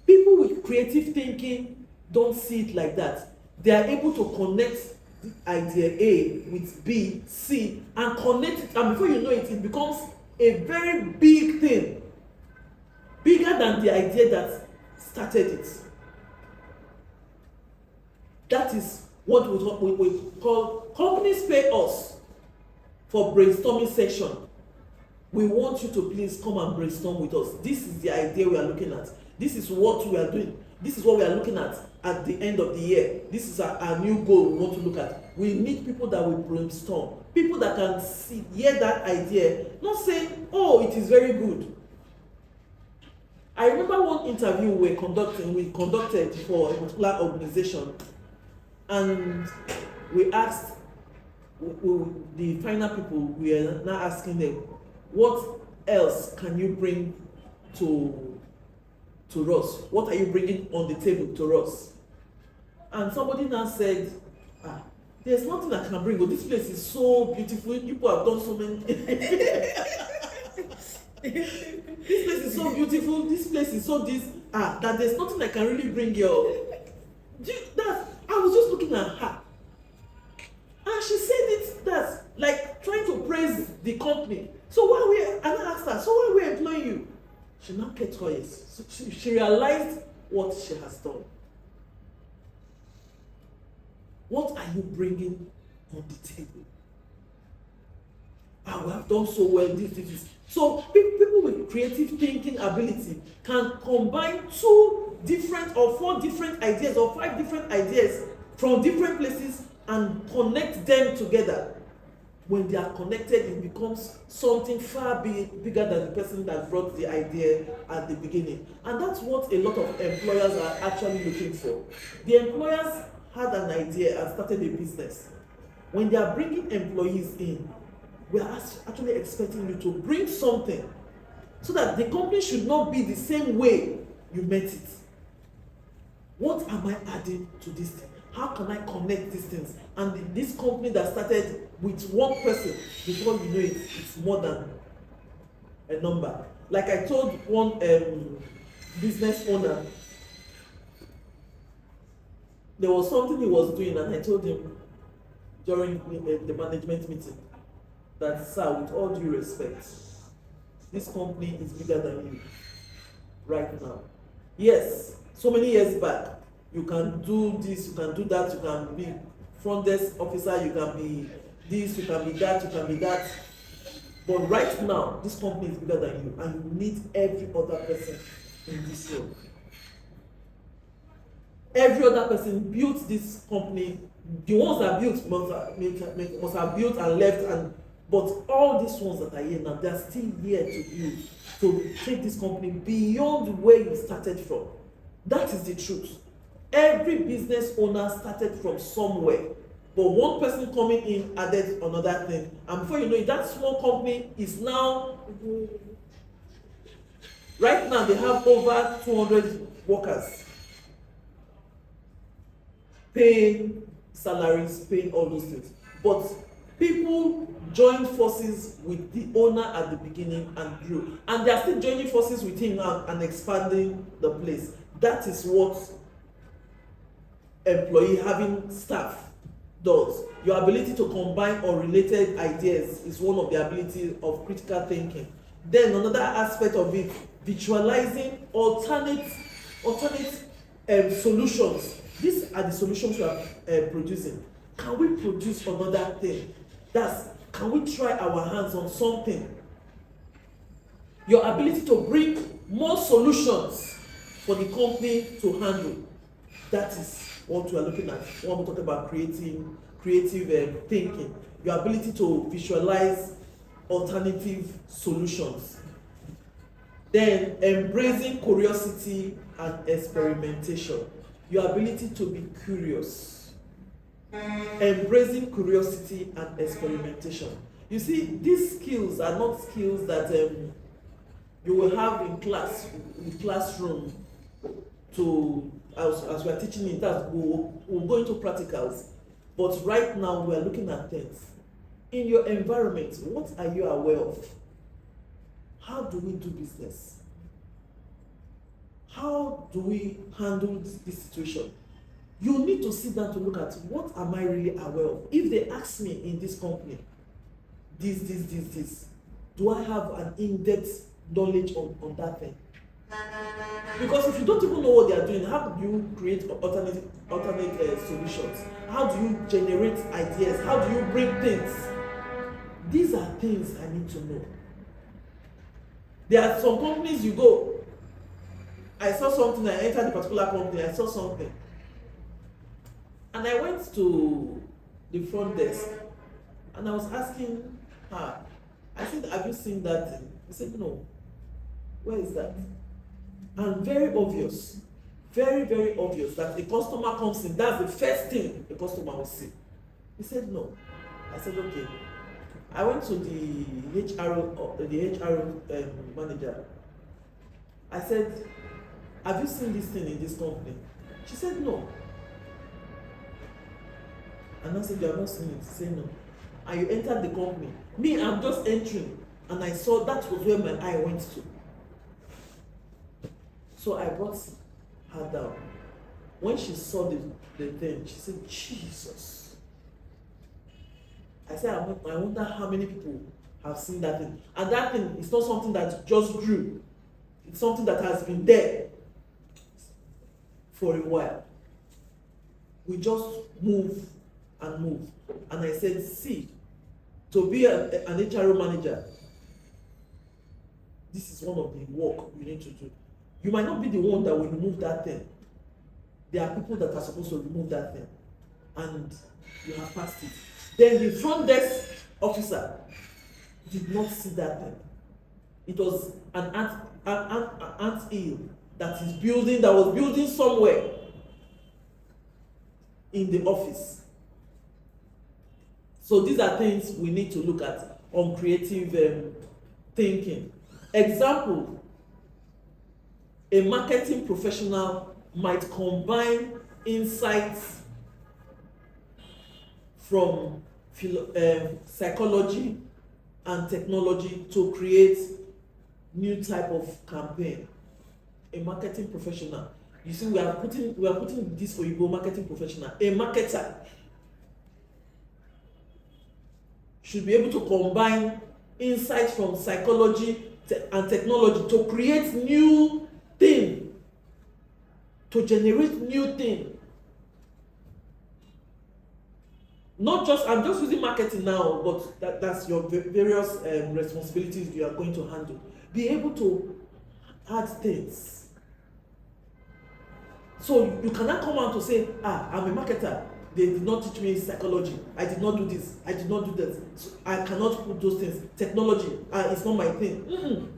People with creative thinking don't see it like that. They are able to connect the idea A with B, C, and connect it. And before you know it, it becomes a very big thing. Bigger than the idea that started it. That is what we call, companies pay us for brainstorming session. We want you to please come and brainstorm with us. This is the idea we are looking at. This is what we are doing. This is what we are looking at the end of the year. This is our new goal we want to look at. We need people that will brainstorm, people that can hear that idea, not saying, oh, it is very good. I remember one interview we conducted for a particular organization, and we asked the final people, we are now asking them, what else can you bring to us? What are you bringing on the table to us? And somebody now said, there's nothing I can bring, but this place is so beautiful. People have done so many. This place is so beautiful. This place is so that there's nothing I can really bring you. I was just looking at her, and she said it. That's like trying to praise the company. So and I asked her, so why are we employing you? She now kept quiet. So she realized what she has done. What are you bringing on the table? We have done so well, this. So people with creative thinking ability can combine 2 different or 4 different ideas or 5 different ideas from different places and connect them together. When they are connected, it becomes something far bigger than the person that brought the idea at the beginning. And that's what a lot of employers are actually looking for. The employers had an idea and started a business. When they are bringing employees in, we are actually expecting you to bring something so that the company should not be the same way you met it. What am I adding to this thing? How can I connect these things? And this company that started with 1 person, before you know it, it's more than a number. Like I told one business owner, there was something he was doing, and I told him during the management meeting that, sir, with all due respect, this company is bigger than you right now. Yes, so many years back, you can do this, you can do that, you can be front desk officer, you can be this, you can be that, you can be that. But right now, this company is bigger than you, and you need every other person in this role. Every other person built this company. The ones that built must have built and left, but all these ones that are here now, they are still here to build, to take this company beyond where you started from. That is the truth. Every business owner started from somewhere, but one person coming in added another thing, and before you know it, that small company is now, right now they have over 200 workers, paying salaries, paying all those things. But people joined forces with the owner at the beginning and grew, and they are still joining forces with him now and expanding the place. That is what employee having staff does. Your ability to combine unrelated ideas is one of the abilities of critical thinking. Then another aspect of it, visualizing alternate solutions. These are the solutions we are producing. Can we produce another thing? Can we try our hands on something? Your ability to bring more solutions for the company to handle. That is what we are looking at when we talk about creative thinking. Your ability to visualize alternative solutions. Then embracing curiosity and experimentation. Your ability to be curious. Embracing curiosity and experimentation. You see, these skills are not skills that you will have in classroom to as we are teaching in class. We'll go into practicals, but right now we are looking at things in your environment. What are you aware of? How do we do business? How do we handle this situation? You need to sit down to look at, what am I really aware of? If they ask me in this company, this, do I have an in-depth knowledge on that thing? Because if you don't even know what they are doing, how do you create alternate solutions? How do you generate ideas? How do you bring things? These are things I need to know. There are some companies you go, I saw something, I entered the particular company, I saw something. And I went to the front desk and I was asking her, I said, have you seen that thing? He said, no. Where is that? And very obvious, very obvious that a customer comes in, that's the first thing a customer will see. He said, no. I said, okay. I went to the HR manager. I said, have you seen this thing in this company? She said, no. And I said, you have not seen it? She said, no. And you entered the company. Me, I'm just entering. And I saw that was where my eye went to. So I brought her down. When she saw the thing, she said, Jesus. I said, I wonder how many people have seen that thing. And that thing is not something that just grew. It's something that has been there for a while. We just move and move. And I said, see, to be an HRO manager, this is one of the work you need to do. You might not be the one that will remove that thing. There are people that are supposed to remove that thing. And you have passed it. Then the front desk officer did not see that thing. It was an ant hill that was building somewhere in the office. So these are things we need to look at on creative thinking. Example, a marketing professional might combine insights from psychology and technology to create new type of campaign. A marketing professional. You see, we are putting this Oyibo marketing professional. A marketer should be able to combine insights from psychology and technology to create new thing, to generate new thing. Not just, I'm just using marketing now, but that's your various responsibilities you are going to handle. Be able to add things. So you cannot come out to say, I'm a marketer. They did not teach me psychology. I did not do this. I did not do that. So I cannot put those things. Technology, it's not my thing.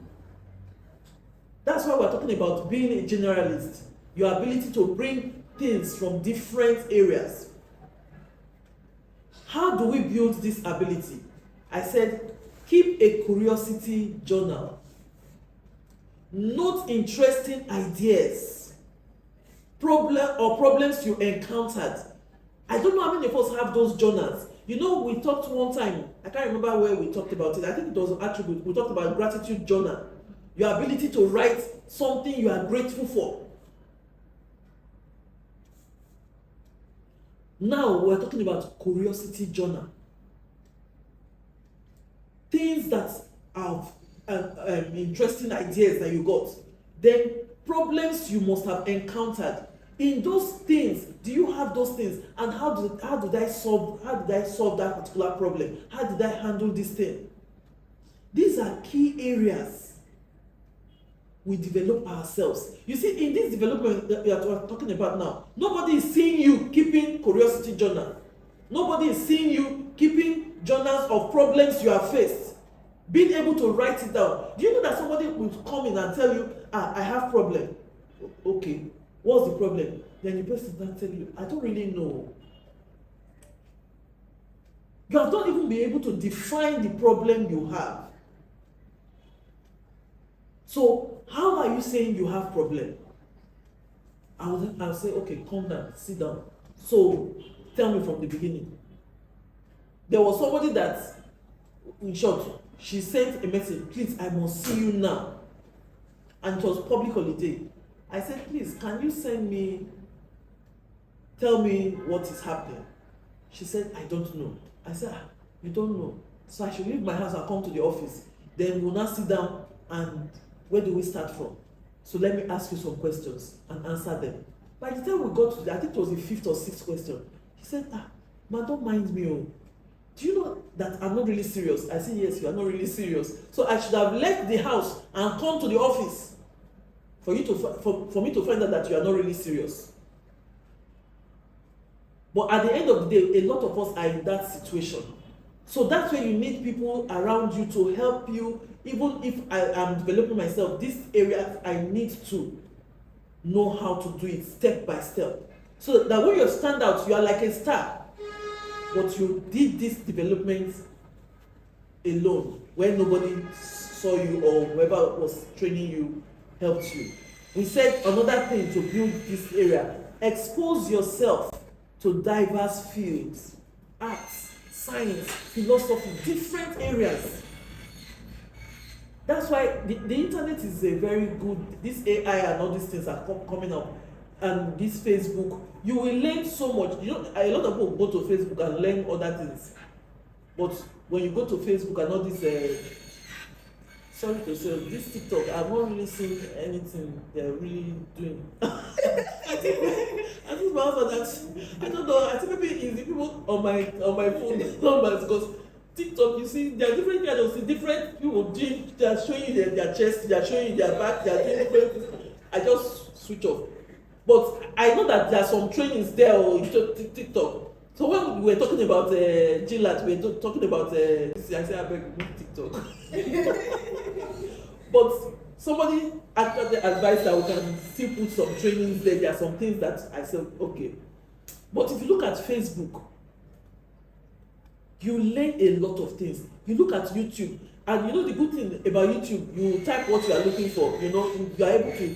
That's why we're talking about being a generalist. Your ability to bring things from different areas. How do we build this ability? I said, keep a curiosity journal. Note interesting ideas, problems you encountered. I don't know how many of us have those journals. You know, we talked one time, I can't remember where we talked about it. I think it was an attribute. We talked about gratitude journal. Your ability to write something you are grateful for. Now we're talking about curiosity journal. Things that are interesting ideas that you got. Then problems you must have encountered. In those things, do you have those things? And how did I solve that particular problem? How did I handle this thing? These are key areas we develop ourselves. You see, in this development that we are talking about now, nobody is seeing you keeping curiosity journal. Nobody is seeing you keeping journals of problems you have faced. Being able to write it down. Do you know that somebody will come in and tell you, I have problem. Okay, what's the problem? Then the person will tell you, I don't really know. You have not even been able to define the problem you have. So how are you saying you have problem? I'll say, okay, calm down, sit down. So tell me from the beginning. There was somebody that, in short, she sent a message, please, I must see you now. And it was public holiday. I said, please, can you tell me what is happening? She said, I don't know. I said, you don't know. So I should leave my house and come to the office. Then we'll now sit down and where do we start from? So let me ask you some questions and answer them. By the time we got to, I think it was the 5th or 6th question, he said, man, don't mind me. Oh. Do you know that I'm not really serious? I said, yes, you are not really serious. So I should have left the house and come to the office for you to for me to find out that you are not really serious. But at the end of the day, a lot of us are in that situation. So that's where you need people around you to help you. Even if I am developing myself, this area I need to know how to do it step by step. So that when you stand out, you are like a star. But you did this development alone, where nobody saw you or whoever was training you helped you. We said another thing to build this area: expose yourself to diverse fields, arts, science, philosophy, different areas. That's why the internet is a very good, this AI and all these things are coming up, and this Facebook, you will learn so much. You know, a lot of people go to Facebook and learn other things, but when you go to Facebook and all this, sorry to say, this TikTok, I've not really seen anything they're really doing. I think my husband, I don't know, I think maybe it's the people on my phone numbers, because TikTok, you see, there are different kinds of different people doing, they are showing you their chest, they are showing you their back, they are doing different things. I just switch off. But I know that there are some trainings there on TikTok. So when we were talking about GLAT, we were talking about, I said, I beg, TikTok. But somebody actually advised that we can still put some trainings there. There are some things that I said, okay. But if you look at Facebook, you learn a lot of things. You look at YouTube, and you know the good thing about YouTube, you type what you are looking for, you know, you are able to,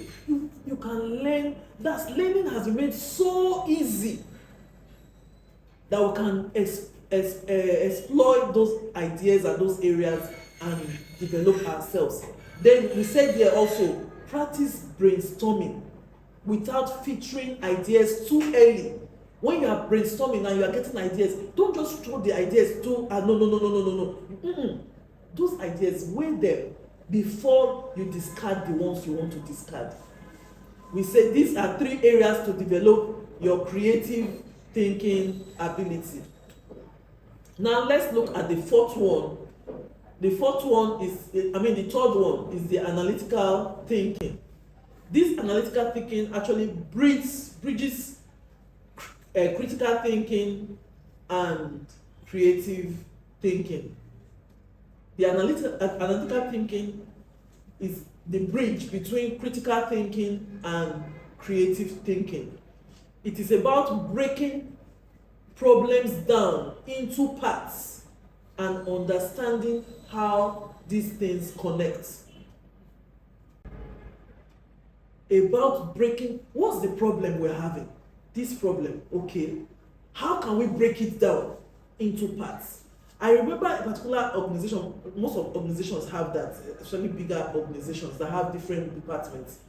you can learn. That learning has been made so easy that we can exploit those ideas and those areas and develop ourselves. Then we said there also, practice brainstorming without featuring ideas too early. When you are brainstorming and you are getting ideas, don't just throw the ideas to, no. Those ideas, weigh them before you discard the ones you want to discard. We said these are 3 areas to develop your creative thinking ability. Now let's look at the 4th one. The 4th one is, the 3rd one is the analytical thinking. This analytical thinking actually bridges critical thinking and creative thinking. The analytical thinking is the bridge between critical thinking and creative thinking. It is about breaking problems down into parts and understanding how these things connect. About breaking, what's the problem we're having? This problem, okay, how can we break it down into parts? I remember a particular organization, most of organizations have that, especially bigger organizations that have different departments.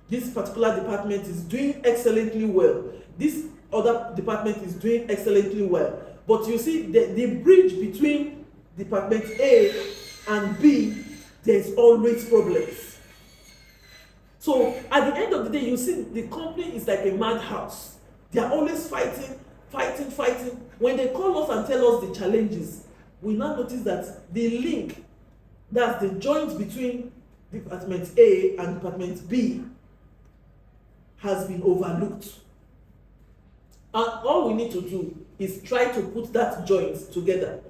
This particular department is doing excellently well. This other department is doing excellently well. But you see, the bridge between department A and B, there's always problems. So at the end of the day, you see the company is like a madhouse. They are always fighting. When they call us and tell us the challenges, we now notice that the link, that's the joint between department A and department B, has been overlooked. And all we need to do is try to put that joint together.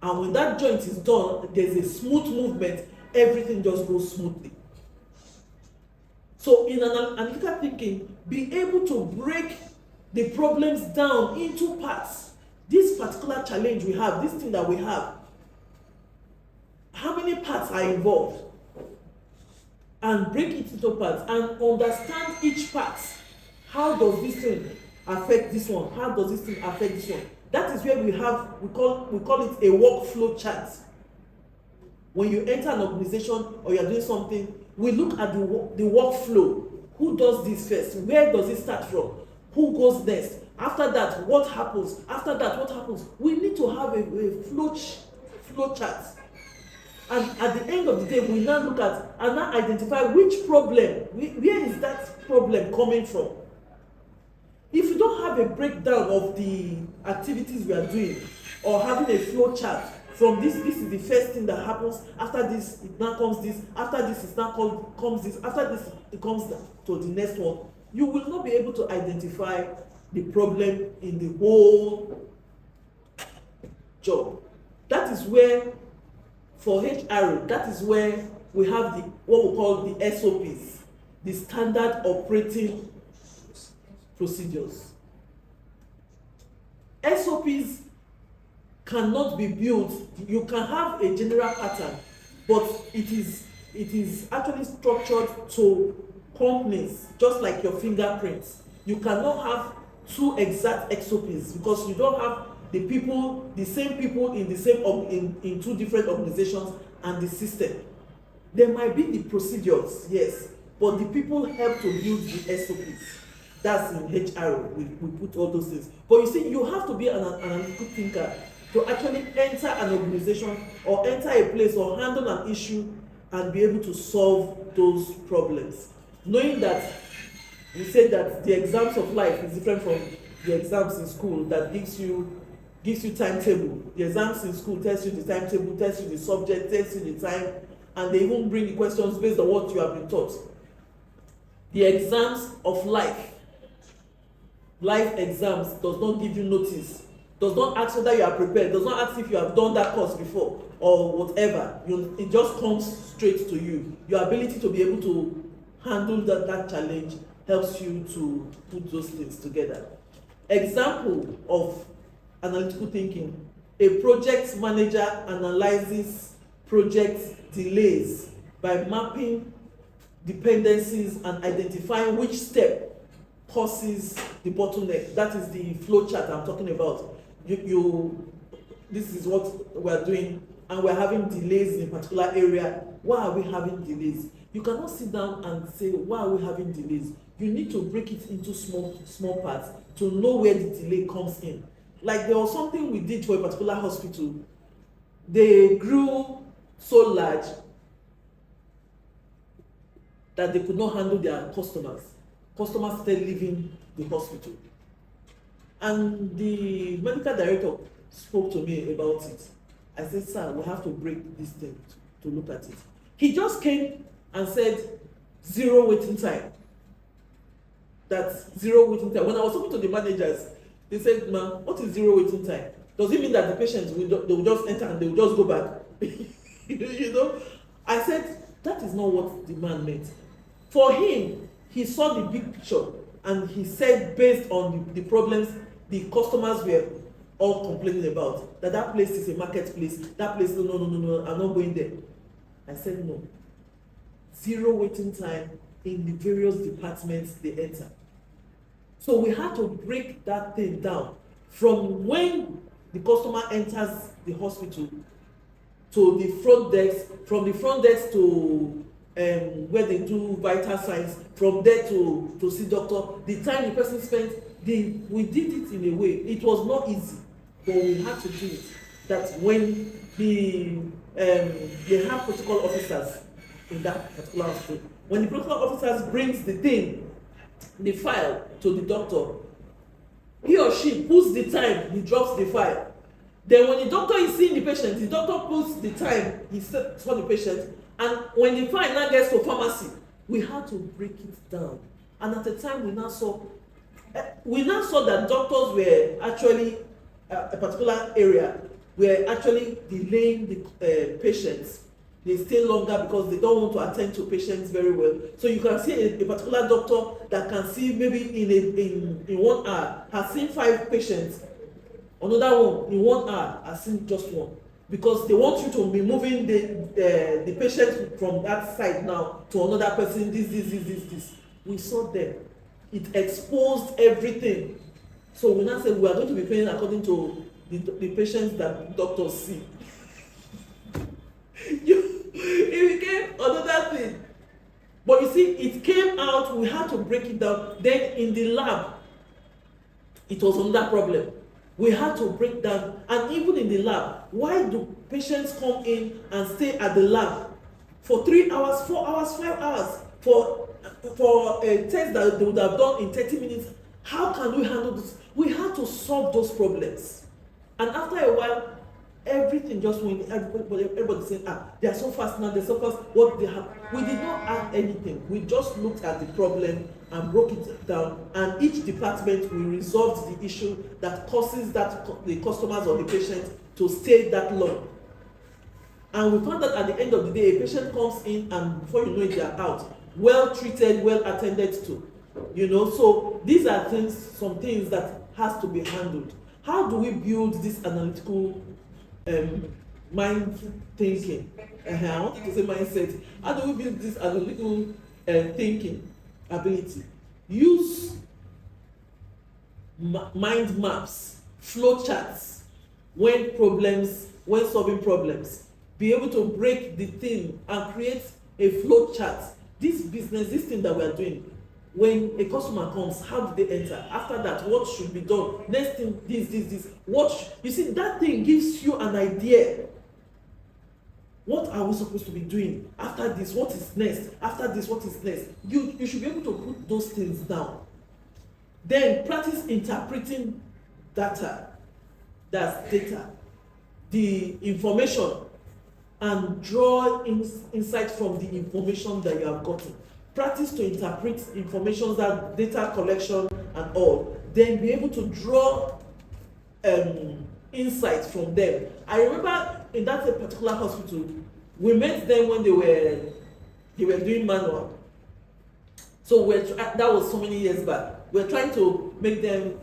And when that joint is done, there's a smooth movement, everything just goes smoothly. So in analytical thinking, be able to break the problems down into parts. This particular challenge we have, this thing that we have, how many parts are involved? And break it into parts and understand each part. How does this thing affect this one? How does this thing affect this one? That is where we call it a workflow chart. When you enter an organization or you are doing something, we look at the workflow. Who does this first? Where does it start from? Who goes next? After that, what happens? After that, what happens? We need to have a flow chart. And at the end of the day, we now look at and now identify which problem, where is that problem coming from? If you don't have a breakdown of the activities we are doing or having a flow chart from this is the first thing that happens, after this it now comes this, after this is now comes this, after this it comes to the next one. You will not be able to identify the problem in the whole job. That is where, for HR, that is where we have the what we call the SOPs, the standard operating procedures. SOPs cannot be built. You can have a general pattern, but it is actually structured to companies, just like your fingerprints. You cannot have two exact SOPs because you don't have the same people in the same in two different organizations and the system. There might be the procedures, yes, but the people help to build the SOPs. That's in HR, we put all those things. But you see, you have to be an analytical thinker to actually enter an organization or enter a place or handle an issue and be able to solve those problems. Knowing that we say that the exams of life is different from the exams in school that gives you timetable. The exams in school tells you the timetable, tells you the subject, tells you the time, and they even bring the questions based on what you have been taught. The exams of life exams does not give you notice, does not ask whether you are prepared, does not ask if you have done that course before or whatever. It just comes straight to you. Your ability to be able to handle that challenge helps you to put those things together. Example of analytical thinking: a project manager analyzes project delays by mapping dependencies and identifying which step causes the bottleneck. That is the flow chart I'm talking about. This is what we're doing, and we're having delays in a particular area. Why are we having delays? You cannot sit down and say, why are we having delays? You need to break it into small parts to know where the delay comes in. Like there was something we did for a particular hospital. They grew so large that they could not handle their customers. Customers started leaving the hospital. And the medical director spoke to me about it. I said, sir, we have to break this thing to look at it. He just came and said, 0 waiting time. That's 0 waiting time. When I was talking to the managers, they said, ma'am, what is 0 waiting time? Does it mean that the patients they will just enter and they will just go back? You know? I said, that is not what the man meant. For him, he saw the big picture and he said, based on the problems the customers were all complaining about, that place is a marketplace, that place, no, I'm not going there. I said, no. 0 waiting time in the various departments they enter. So we had to break that thing down from when the customer enters the hospital to the front desk, from the front desk to where they do vital signs, from there to see doctor. The time the person spent, we did it in a way. It was not easy, but we had to do it. That when they have protocol officers in that particular hospital, when the protocol officers brings the file to the doctor, he or she puts the time, he drops the file. Then when the doctor is seeing the patient, the doctor puts the time he saw the patient, and when the file now gets to pharmacy, we had to break it down. And at the time we now saw that doctors were actually a particular area were actually delaying the patients. They stay longer because they don't want to attend to patients very well. So you can see a particular doctor that can see maybe in 1 hour has seen 5 patients. Another one in 1 hour has seen just 1, because they want you to be moving the patient from that side now to another person. This. We saw them. It exposed everything. So we now said we are going to be paying according to the patients that doctors see. It became another thing. But you see, it came out, we had to break it down. Then in the lab, it was another problem. We had to break down, and even in the lab, why do patients come in and stay at the lab for 3 hours, 4 hours, 5 hours for a test that they would have done in 30 minutes? How can we handle this? We had to solve those problems. And after a while, everything just went, everybody saying, they are so fast now, they're so fast, what they have. We did not add anything. We just looked at the problem and broke it down, and each department we resolved the issue that causes the customers or the patient to stay that long. And we found that at the end of the day, a patient comes in and before you know it, they are out, well treated, well attended to. So these are some things that has to be handled. How do we build this analytical mind thinking? I want to say mindset. How do we build this analytical thinking ability? Use mind maps, flow charts when solving problems. Be able to break the thing and create a flow chart. This thing that we are doing, when a customer comes, how do they enter? After that, what should be done? Next thing, this. You see, that thing gives you an idea. What are we supposed to be doing? After this, what is next? After this, what is next? You should be able to put those things down. Then practice interpreting data. That's data. The information, and draw insight from the information that you have gotten. Practice to interpret information, that data collection and all. Then be able to draw insights from them. I remember in that particular hospital, we met them when they were doing manual. So that was so many years back. We're trying to make them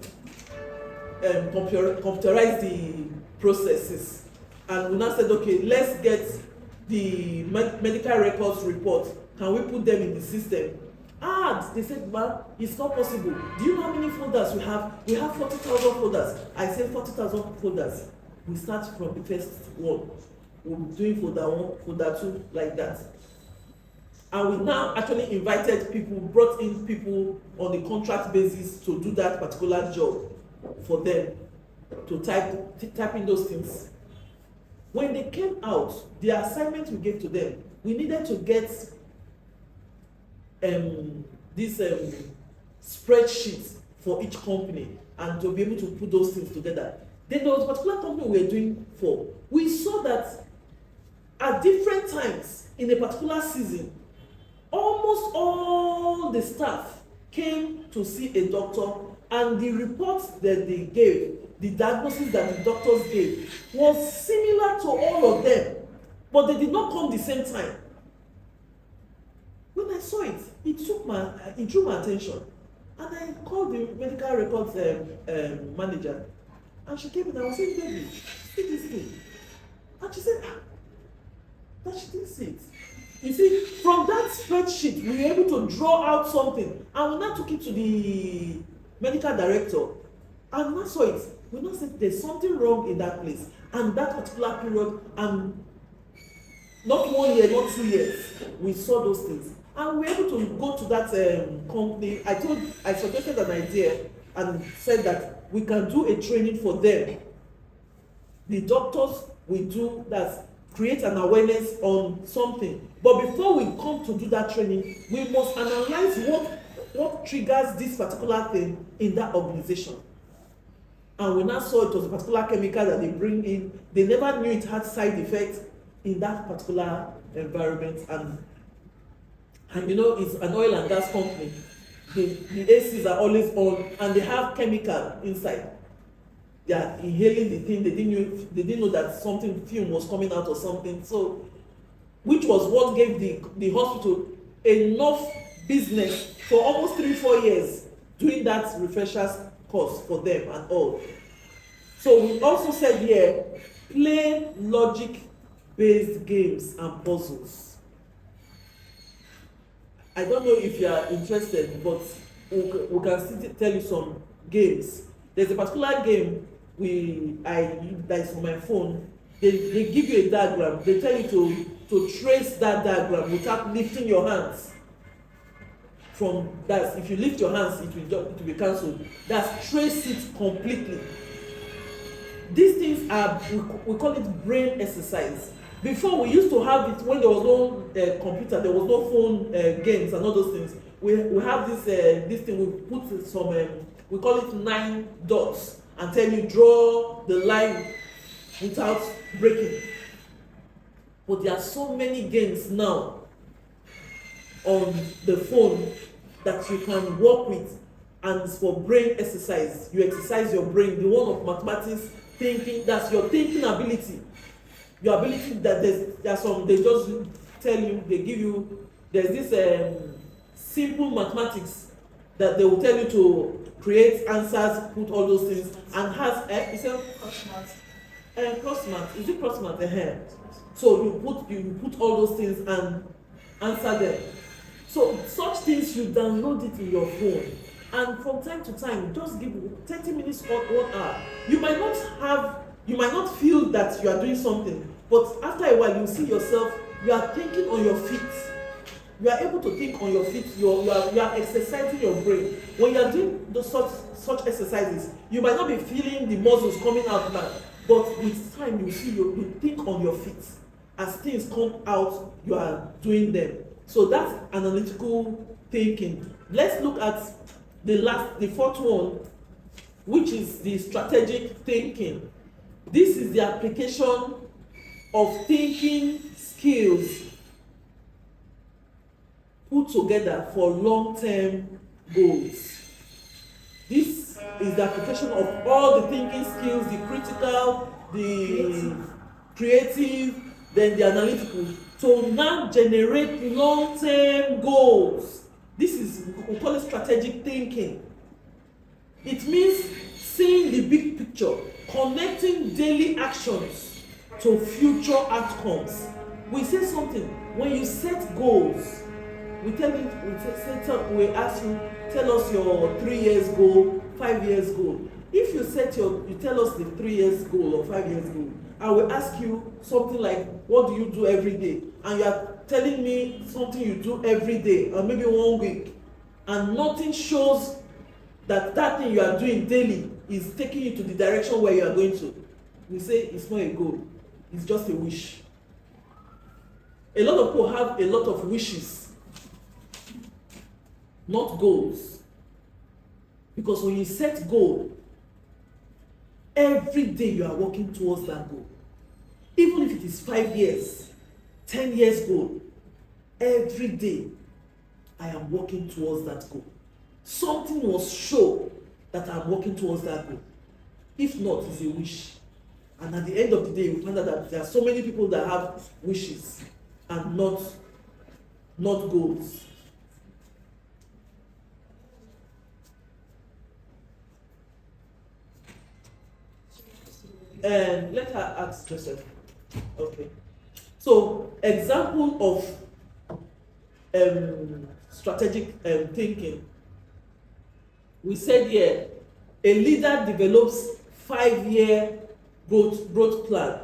computerize the processes. And we now said, okay, let's get the medical records report. Can we put them in the system? They said, well, it's not possible. Do you know how many folders we have? We have 40,000 folders. I said 40,000 folders. We start from the first one. We'll be doing folder 1, folder 2, like that. And we now actually brought in people on a contract basis to do that particular job for them, to type in those things. When they came out, the assignment we gave to them, we needed to get this spreadsheet for each company and to be able to put those things together. Then there was a particular company we were doing for. We saw that at different times in a particular season, almost all the staff came to see a doctor, and the reports that they gave, the diagnosis that the doctors gave, was similar to all of them, but they did not come the same time. When I saw it, it drew my attention, and I called the medical records manager, and she came in and I was saying, "Baby, see this thing," and she said, that she didn't see it. You see, from that spreadsheet, we were able to draw out something, and we now took it to the medical director, and we now saw it. We now said there's something wrong in that place, and that particular period, and not 1 year, not 2 years, we saw those things, and we were able to go to that company. I suggested an idea and said that we can do a training for them. The doctors will do that, create an awareness on something, but before we come to do that training, we must analyze what triggers this particular thing in that organization. And we now saw it was a particular chemical that they bring in. They never knew it had side effects in that particular environment, and you know, it's an oil and gas company. The ACs are always on, and they have chemical inside. They are inhaling the thing. They didn't know that something fume was coming out or something. So, which was what gave the hospital enough business for almost 3-4 years doing that refreshers course for them and all. So we also said here, play logic-based games and puzzles. I don't know if you are interested, but we can still tell you some games. There's a particular game that is on my phone. They give you a diagram. They tell you to trace that diagram without lifting your hands. From that, if you lift your hands, it will be cancelled. That's trace it completely. These things are, we call it brain exercise. Before, we used to have it when there was no computer, there was no phone games and all those things. We have this thing, we put some, we call it 9 dots, and tell you draw the line without breaking. But there are so many games now on the phone that you can work with, and for brain exercise. You exercise your brain, the one of mathematics, thinking, that's your thinking ability. Your ability that there's some, they just tell you, they give you, there's this simple mathematics that they will tell you to create answers, put all those things, and has, is it cross math? Is it cross math? So you put all those things and answer them. So such things, you download it in your phone, and from time to time, just give 30 minutes or 1 hour. You might not feel that you are doing something, but after a while you see yourself, you are thinking on your feet. You are able to think on your feet. You are exercising your brain. When you are doing such exercises, you might not be feeling the muscles coming out now, but with time you see you think on your feet. As things come out, you are doing them. So that's analytical thinking. Let's look at the fourth one, which is the strategic thinking. This is the application of thinking skills put together for long-term goals. This is the application of all the thinking skills, the critical, the creative, then the analytical, to now generate long-term goals. This is, we call it strategic thinking. It means seeing the big picture, connecting daily actions to future outcomes. We say something, when you set goals, we ask you, tell us your 3 years goal, 5 years goal. If you tell us the 3 years goal or 5 years goal, I will ask you something like, what do you do every day? And you are telling me something you do every day, or maybe 1 week, and nothing shows that thing you are doing daily is taking you to the direction where you are going to. We say it's not a goal, it's just a wish. A lot of people have a lot of wishes, not goals. Because when you set goal, every day you are working towards that goal. Even if it is 5 years, 10 years goal, every day I am working towards that goal. Something must show that I'm working towards that goal. If not, it's a wish. And at the end of the day, we find out that there are so many people that have wishes and not goals. And let her ask Joseph. Okay. So, example of strategic thinking. We said here, a leader develops 5-year growth plan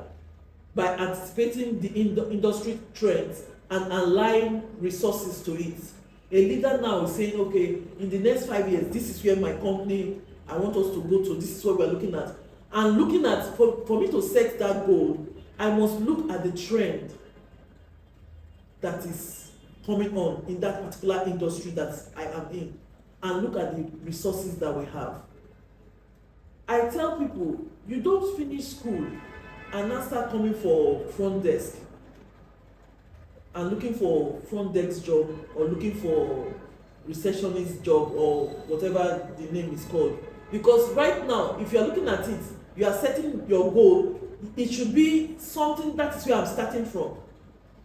by anticipating the industry trends and align resources to it. A leader now is saying, okay, in the next 5 years, this is where my company, I want us to go to, this is what we're looking at. And looking at, for me to set that goal, I must look at the trend that is coming on in that particular industry that I am in, and look at the resources that we have. I tell people, you don't finish school and now start coming for front desk and looking for front desk job or looking for receptionist job or whatever the name is called. Because right now, if you are looking at it, you are setting your goal, it should be something that is where I'm starting from.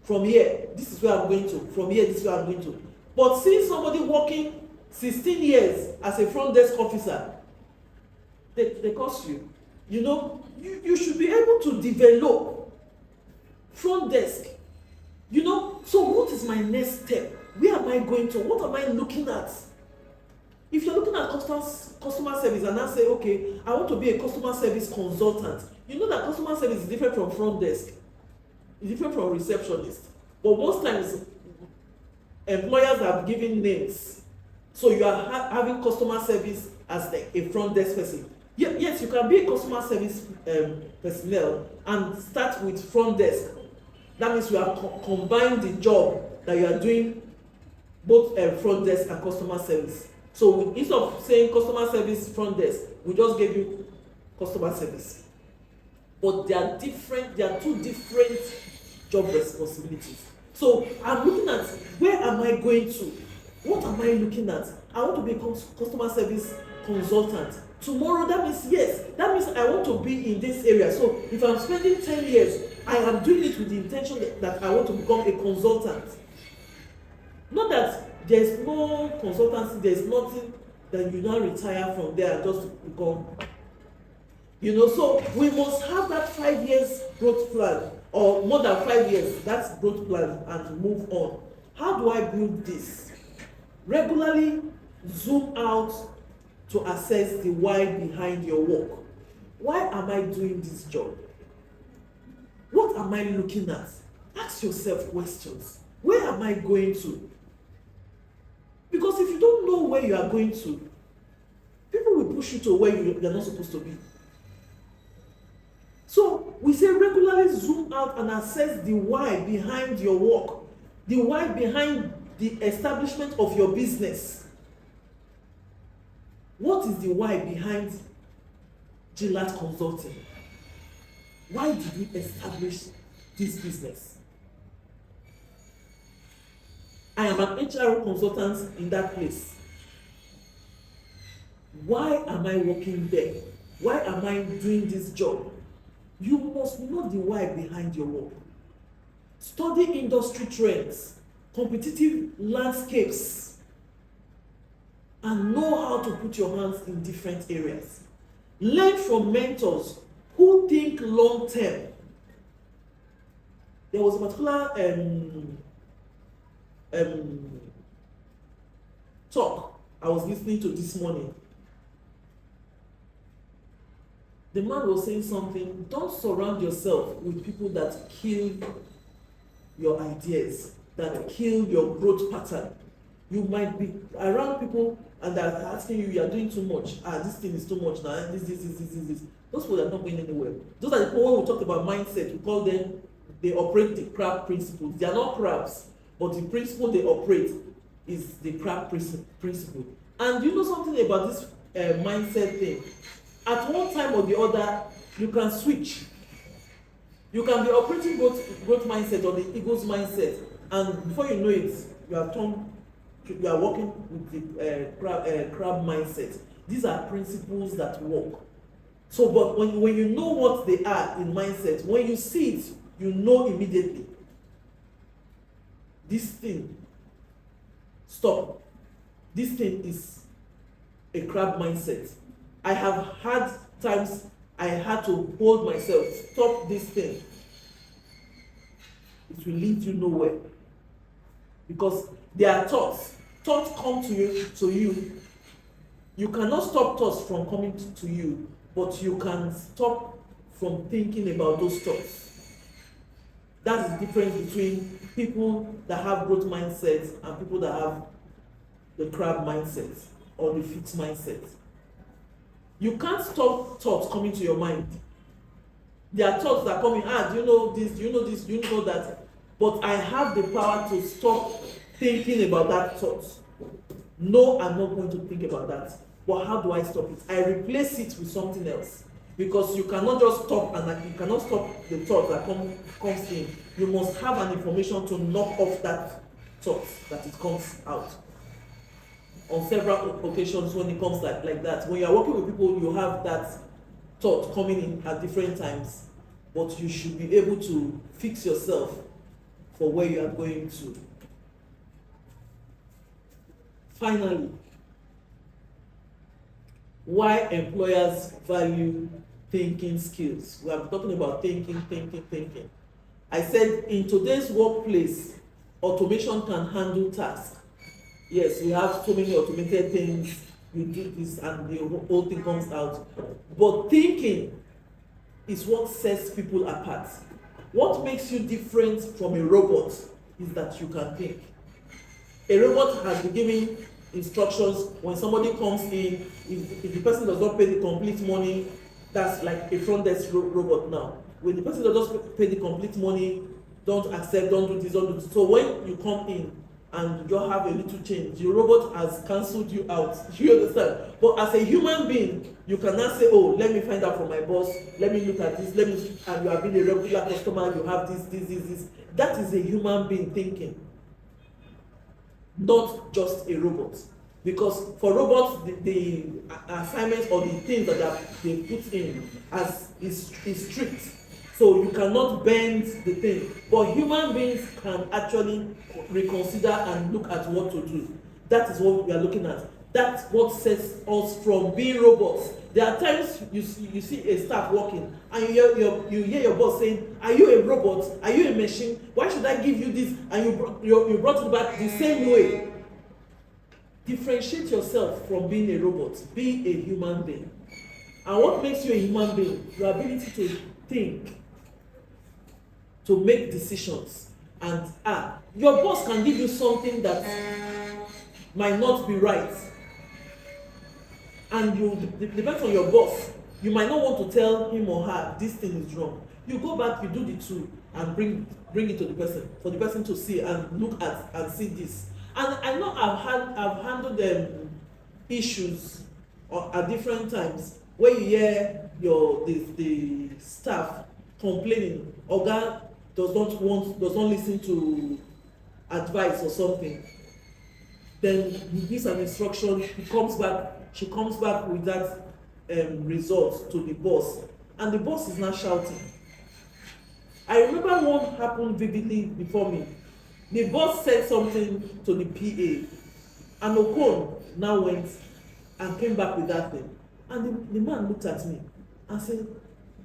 From here, this is where I'm going to. From here, this is where I'm going to. But seeing somebody working 16 years as a front desk officer, they cost you. You know, you should be able to develop front desk. You know, so what is my next step? Where am I going to? What am I looking at? If you're looking at customer service and I say, okay, I want to be a customer service consultant, you know that customer service is different from front desk. It's different from receptionist. But most times, employers have given names. So you are having customer service as a front desk person. Yes, you can be a customer service personnel and start with front desk. That means you are combine the job that you are doing, both front desk and customer service. So instead of saying customer service front desk, we just gave you customer service. but they are different. They are two different job responsibilities. So I'm looking at, where am I going to? What am I looking at? I want to be a customer service consultant. Tomorrow, that means yes, that means I want to be in this area. So if I'm spending 10 years, I am doing it with the intention that I want to become a consultant. Not that there's no consultancy, there's nothing that you now retire from there and just become. So we must have that 5 years growth plan, or more than 5 years, that's growth plan, and move on. How do I build this? Regularly zoom out to assess the why behind your work. Why am I doing this job? What am I looking at? Ask yourself questions. Where am I going to? Because if you don't know where you are going to, people will push you to where you're not supposed to be. So we say regularly zoom out and assess the why behind your work, the why behind the establishment of your business. What is the why behind GLAT Consulting? Why did we establish this business? I am an HR consultant in that place. Why am I working there? Why am I doing this job? You must know the why behind your work. Study industry trends, competitive landscapes, and know how to put your hands in different areas. Learn from mentors who think long term. There was a particular talk I was listening to this morning. The man was saying something: don't surround yourself with people that kill your ideas, that kill your growth pattern. You might be around people and they're asking you, you are doing too much. This thing is too much now. This. Those people are not going anywhere. Those are the people, when we talk about mindset, we call them, they operate the crab principles. They are not crabs, but the principle they operate is the crab principle. And you know something about this mindset thing? At one time or the other, you can switch. You can be operating growth mindset or the ego's mindset, and before you know it, you are working with the crab mindset. These are principles that work. So, but when you know what they are in mindset, when you see it, you know immediately. This thing, stop. This thing is a crab mindset. I have had times I had to hold myself, stop this thing. It will lead you nowhere. Because there are thoughts. Thoughts come to you. You cannot stop thoughts from coming to you, but you can stop from thinking about those thoughts. That's the difference between people that have growth mindsets and people that have the crab mindset or the fixed mindset. You can't stop thoughts coming to your mind. There are thoughts that come in, do you know this, do you know this, do you know that? But I have the power to stop thinking about that thought. No, I'm not going to think about that. But how do I stop it? I replace it with something else. Because you cannot just stop, and you cannot stop the thought that comes in. You must have an information to knock off that thought that it comes out. On several occasions when it comes like that, when you are working with people, you have that thought coming in at different times, but you should be able to fix yourself for where you are going to. Finally, why employers value thinking skills. We are talking about thinking. I said in today's workplace, automation can handle tasks. Yes, we have so many automated things. You do this and the whole thing comes out. But thinking is what sets people apart. What makes you different from a robot is that you can think. A robot has been giving instructions. When somebody comes in, if the person does not pay the complete money, that's like a front desk robot now. When the person does not pay the complete money, don't accept, don't do this, don't do this. So when you come in and you have a little change, the robot has cancelled you out. You understand? But as a human being, You cannot say, oh, let me find out from my boss, let me look at this, and you have been a regular customer, you have this. That is a human being thinking, not just a robot. Because for robots, the assignments or the things that they put in is strict. So you cannot bend the thing. But human beings can actually reconsider and look at what to do. That is what we are looking at. That's what sets us from being robots. There are times you see a staff working and you hear your boss saying, are you a robot? Are you a machine? Why should I give you this? And you brought it back the same way. Differentiate yourself from being a robot. Be a human being. And what makes you a human being? Your ability to think, to make decisions, and your boss can give you something that might not be right, and depends on your boss. You might not want to tell him or her this thing is wrong. You go back, you do the two, and bring it to the person for the person to see and look at and see this. And I know I've handled issues at different times where you hear the staff complaining, Oga does not listen to advice or something. Then he gives an instruction, she comes back with that result to the boss, and the boss is now shouting. I remember one happened vividly before me. The boss said something to the PA, and Okon now went and came back with that thing. And the man looked at me and said,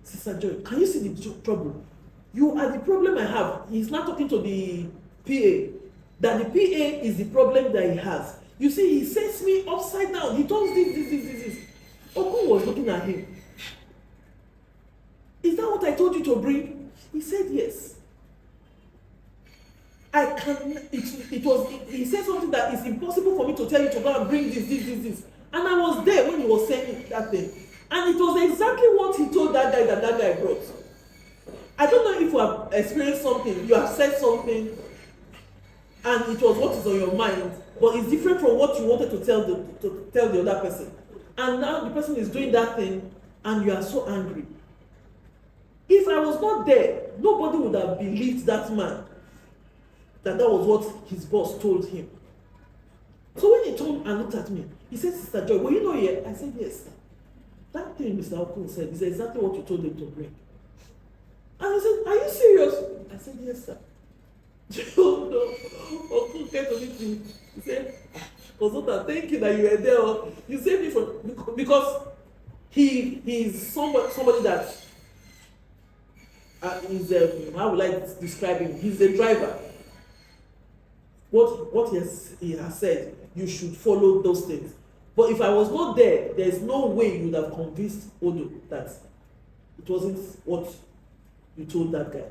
Sister Joy, can you see the trouble? You are the problem I have. He's not talking to the PA. That the PA is the problem that he has. You see, he sets me upside down. He does this. Okon was looking at him. Is that what I told you to bring? He said yes. He said something that is impossible for me to tell you to go and bring this. And I was there when he was saying that thing. And it was exactly what he told that guy brought. I don't know if you have experienced something, you have said something, and it was what is on your mind, but it's different from what you wanted to tell the other person. And now the person is doing that thing, and you are so angry. If I was not there, nobody would have believed that man. That was what his boss told him. So when he turned and looked at me, he said, Sister Joy, were you not here? I said, yes. That thing Mr. Okon said is exactly what you told him to bring. And he said, are you serious? I said, yes, sir. Oh no. Okon came to meet me. He said, Consultant, thank you that you were there. You saved me from, because he's somebody that is, how would I describe him? He's a driver. What he has said, you should follow those things. But if I was not there, there's no way you would have convinced Odo that it wasn't what you told that guy.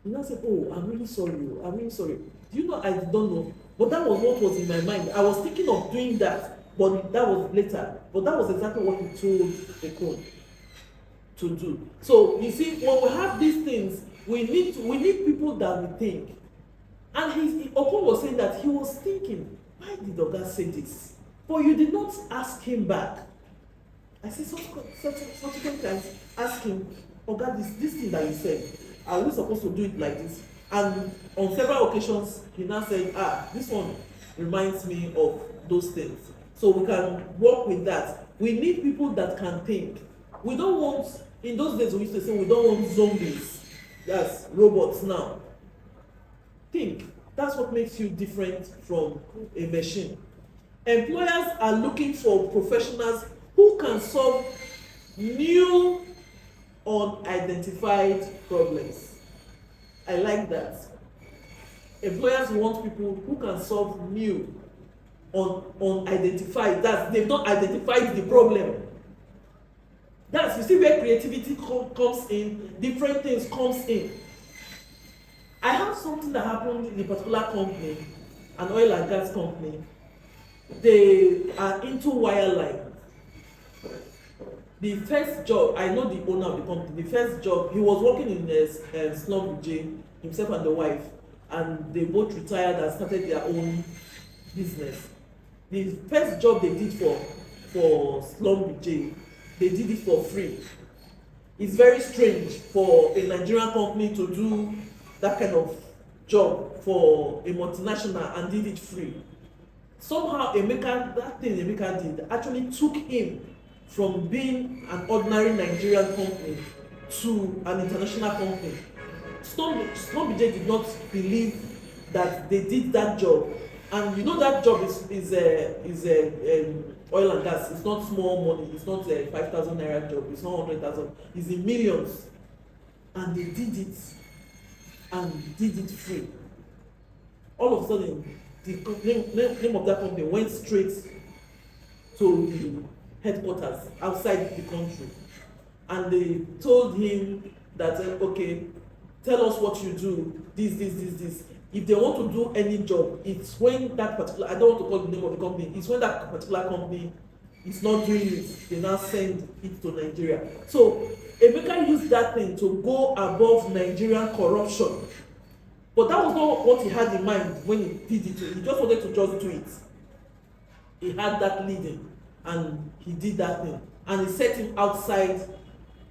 You now say, oh, I'm really sorry. Do you know, I don't know. But that was what was in my mind. I was thinking of doing that, but that was later. But that was exactly what he told Okon to do. So you see, when we have these things, we need people that we think. And Okon was saying that he was thinking, why did Oga say this? But you did not ask him back. I said subsequent times, ask him, Oga, this thing that you said, are we supposed to do it like this? And on several occasions, he now said, this one reminds me of those things. So we can work with that. We need people that can think. We don't want, in those days we used to say, we don't want zombies. That's robots now. Think. That's what makes you different from a machine. Employers are looking for professionals who can solve new unidentified problems. I like that. Employers want people who can solve new unidentified. That's, they've not identified the problem. That's, you see where creativity comes in, different things comes in. I have something that happened in a particular company, an oil and gas company. They are into wireline. The first job, I know the owner of the company, the first job, he was working in Slum himself and the wife, and they both retired and started their own business. The first job they did for Slum they did it for free. It's very strange for a Nigerian company to do that kind of job for a multinational and did it free. Somehow Emeka, that thing Emeka did actually took him from being an ordinary Nigerian company to an international company. Stormbj did not believe that they did that job, and you know that job is oil and gas. It's not small money. It's not a 5,000 naira job. It's not 100,000. It's in millions, and they did it, and did it free. All of a sudden, the name of that company went straight to the headquarters outside the country, and they told him that okay, tell us what you do, this. If they want to do any job, it's when that particular, I don't want to call the name of the company, it's when that particular company is not doing it, they now send it to Nigeria. So Emeka used that thing to go above Nigerian corruption. But that was not what he had in mind when he did it. He just wanted to just do it. He had that leading, and he did that thing. And he set him outside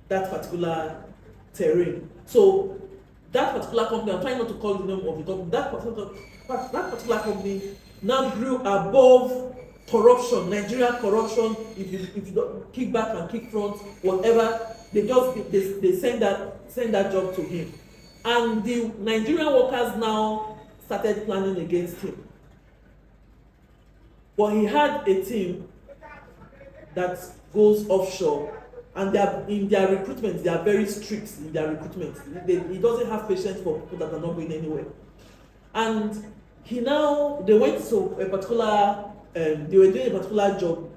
that particular terrain. So that particular company, I'm trying not to call the name of the company, that particular company now grew above corruption, Nigerian corruption. If you don't kick back and kick front, whatever, they send that job to him. And the Nigerian workers now started planning against him. But he had a team that goes offshore, and in their recruitment, they are very strict in their recruitment. He doesn't have patience for people that are not going anywhere. And they went to a particular, they were doing a particular job.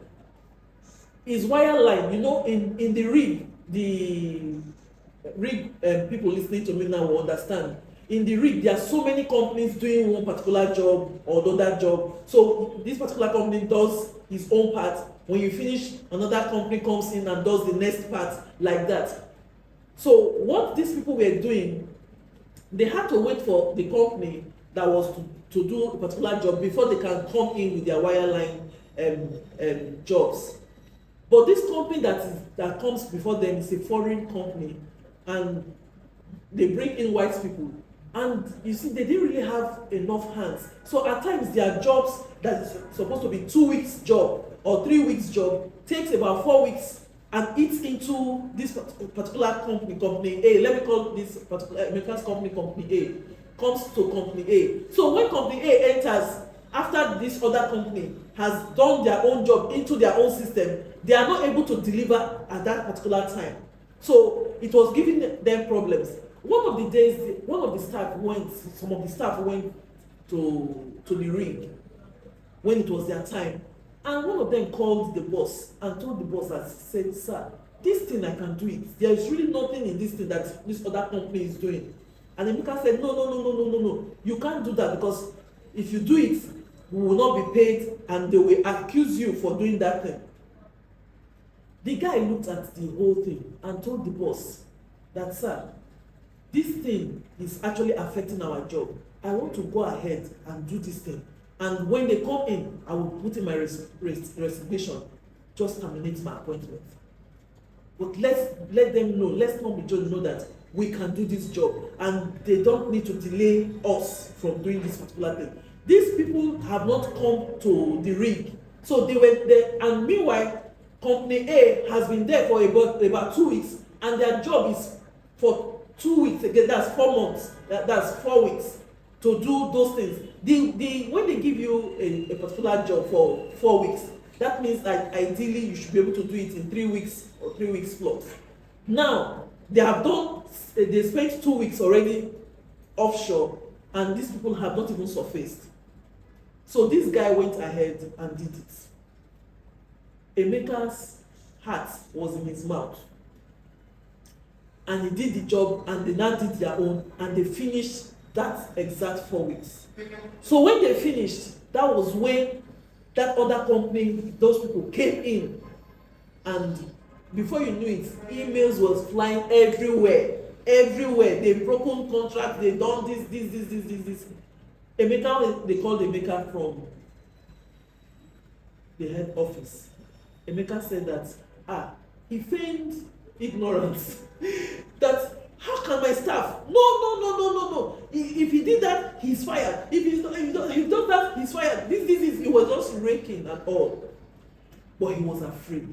His wire line, in the rig, people listening to me now will understand. In the rig, there are so many companies doing one particular job or another job. So this particular company does his own part. When you finish, another company comes in and does the next part, like that. So what these people were doing, they had to wait for the company that was to do a particular job before they can come in with their wireline jobs. But this company that comes before them is a foreign company, and they bring in white people. And you see, they didn't really have enough hands. So at times, their jobs that is supposed to be 2 weeks job or 3 weeks job takes about 4 weeks and eats into this particular company A. Let me call this particular Emeka's company A. Comes to company A. So when company A enters, after this other company has done their own job into their own system, they are not able to deliver at that particular time. So it was giving them problems. One of the days, some of the staff went to the rig when it was their time, and one of them called the boss and told the boss that, said, "Sir, this thing I can do it. There is really nothing in this thing that this other company is doing." And Emeka said, No. You can't do that, because if you do it, we will not be paid and they will accuse you for doing that thing. The guy looked at the whole thing and told the boss that, "Sir, this thing is actually affecting our job. I want to go ahead and do this thing. And when they come in, I will put in my resignation, just terminate my appointment. But let them know, let's not be just know that we can do this job, and they don't need to delay us from doing this particular thing." These people have not come to the rig, so they were there. And meanwhile, company A has been there for about 2 weeks, and their job is for 2 weeks again. That's 4 months. That's 4 weeks to do those things. When they give you a particular job for 4 weeks, that means that ideally you should be able to do it in 3 weeks or 3 weeks plus. Now they spent 2 weeks already offshore, and these people have not even surfaced. So this guy went ahead and did it. Emeka's heart was in his mouth, and he did the job, and they now did their own, and they finished that exact 4 weeks. So when they finished, that was when that other company, those people came in, and before you knew it, emails was flying everywhere. They broken contract, they done this. Emeka, they called Emeka from the head office. Emeka said that, he feigned ignorance. That how can my staff? No. If he did that, he's fired. If he does that, he's fired. This is. He was just raking and all, but he was afraid.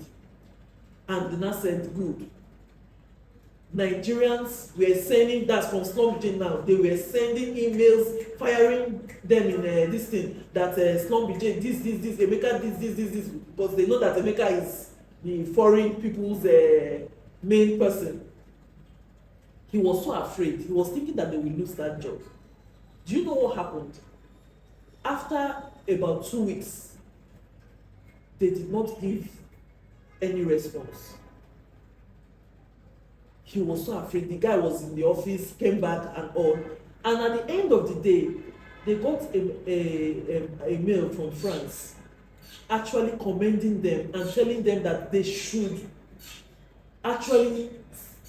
And the nurse said, "Good." Nigerians were sending that from Slum Vijay now. They were sending emails, firing them in this thing that Slum Vijay, this, Emeka, this, because they know that Emeka is the foreign people's main person. He was so afraid. He was thinking that they will lose that job. Do you know what happened? After about 2 weeks, they did not give any response. He was so afraid. The guy was in the office, came back and all. And at the end of the day, they got a mail from France actually commending them and telling them that they should actually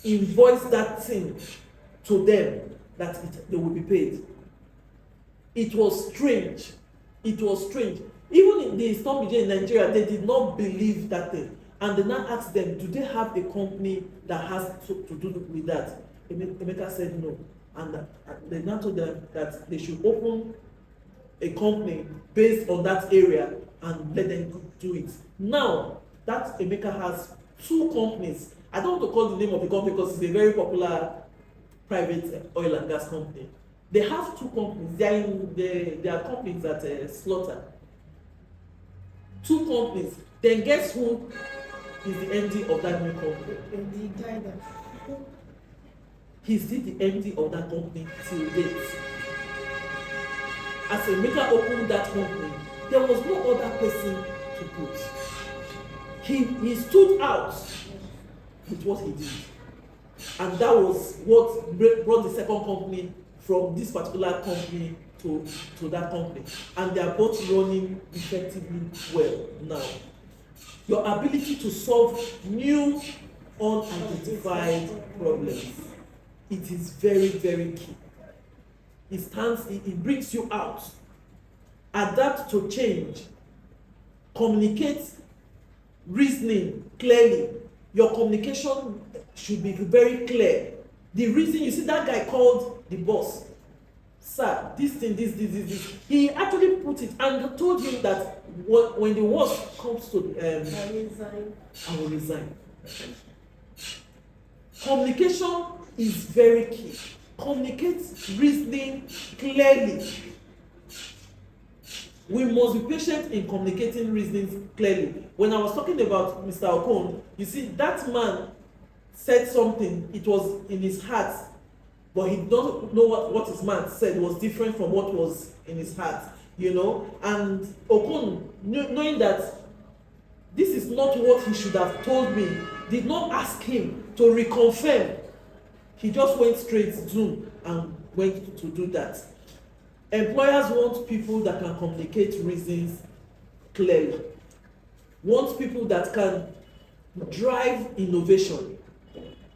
invoice that thing to them, that they will be paid. It was strange. It was strange. Even in the Slum Vijay in Nigeria, they did not believe that thing. And they now asked them, do they have a company that has to do with that? Emeka said no. And they now told them that they should open a company based on that area and let them do it. Now, that Emeka has 2 companies. I don't want to call the name of the company because it's a very popular private oil and gas company. They have 2 companies. They are companies that slaughter. 2 companies. Then guess who is the MD of that new company? The guy that He's still the MD of that company till date. As Emeka opened that company, there was no other person to put. He stood out with what he did. And that was what brought the second company from this particular company to that company. And they are both running effectively well now. Your ability to solve new unidentified problems, it is very, very key. It brings you out. Adapt to change. Communicate reasoning clearly. Your communication should be very clear. The reason, you see that guy called the boss, sir, this thing, this. He actually put it and told him that when the worst comes to I will resign. Communication is very key. Communicate reasoning clearly. We must be patient in communicating reasons clearly. When I was talking about Mr. Okon, you see, that man said something, it was in his heart, but he don't know what his mouth said was different from what was in his heart, you know. And Okon, knowing that this is not what he should have told me, did not ask him to reconfirm. He just went straight Zoom and went to do that. Employers want people that can communicate reasons clearly. Want people that can drive innovation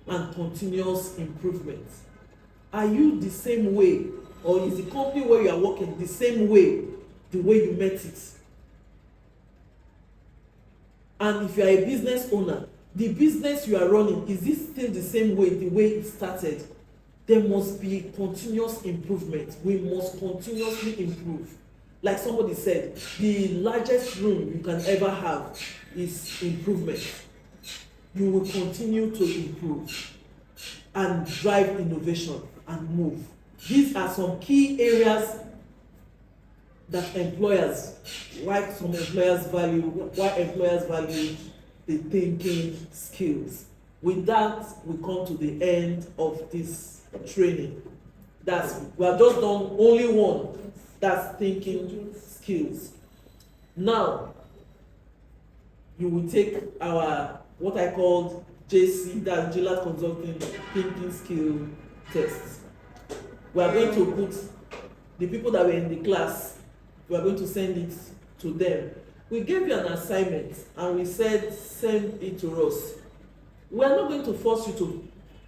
and continuous improvement. Are you the same way, or is the company where you are working the same way, the way you met it? And if you are a business owner, the business you are running, is it still the same way, the way it started? There must be continuous improvement. We must continuously improve. Like somebody said, the largest room you can ever have is improvement. You will continue to improve and drive innovation and move. These are some key areas that employers, why employers value the thinking skills. With that, we come to the end of this training. We have just done only one. That's thinking skills. Now, you will take our, what I called JC, that's Gillard Consulting Thinking Skill Test. We are going to put the people that were in the class, we are going to send it to them. We gave you an assignment and we said, send it to us. We are not going to force you to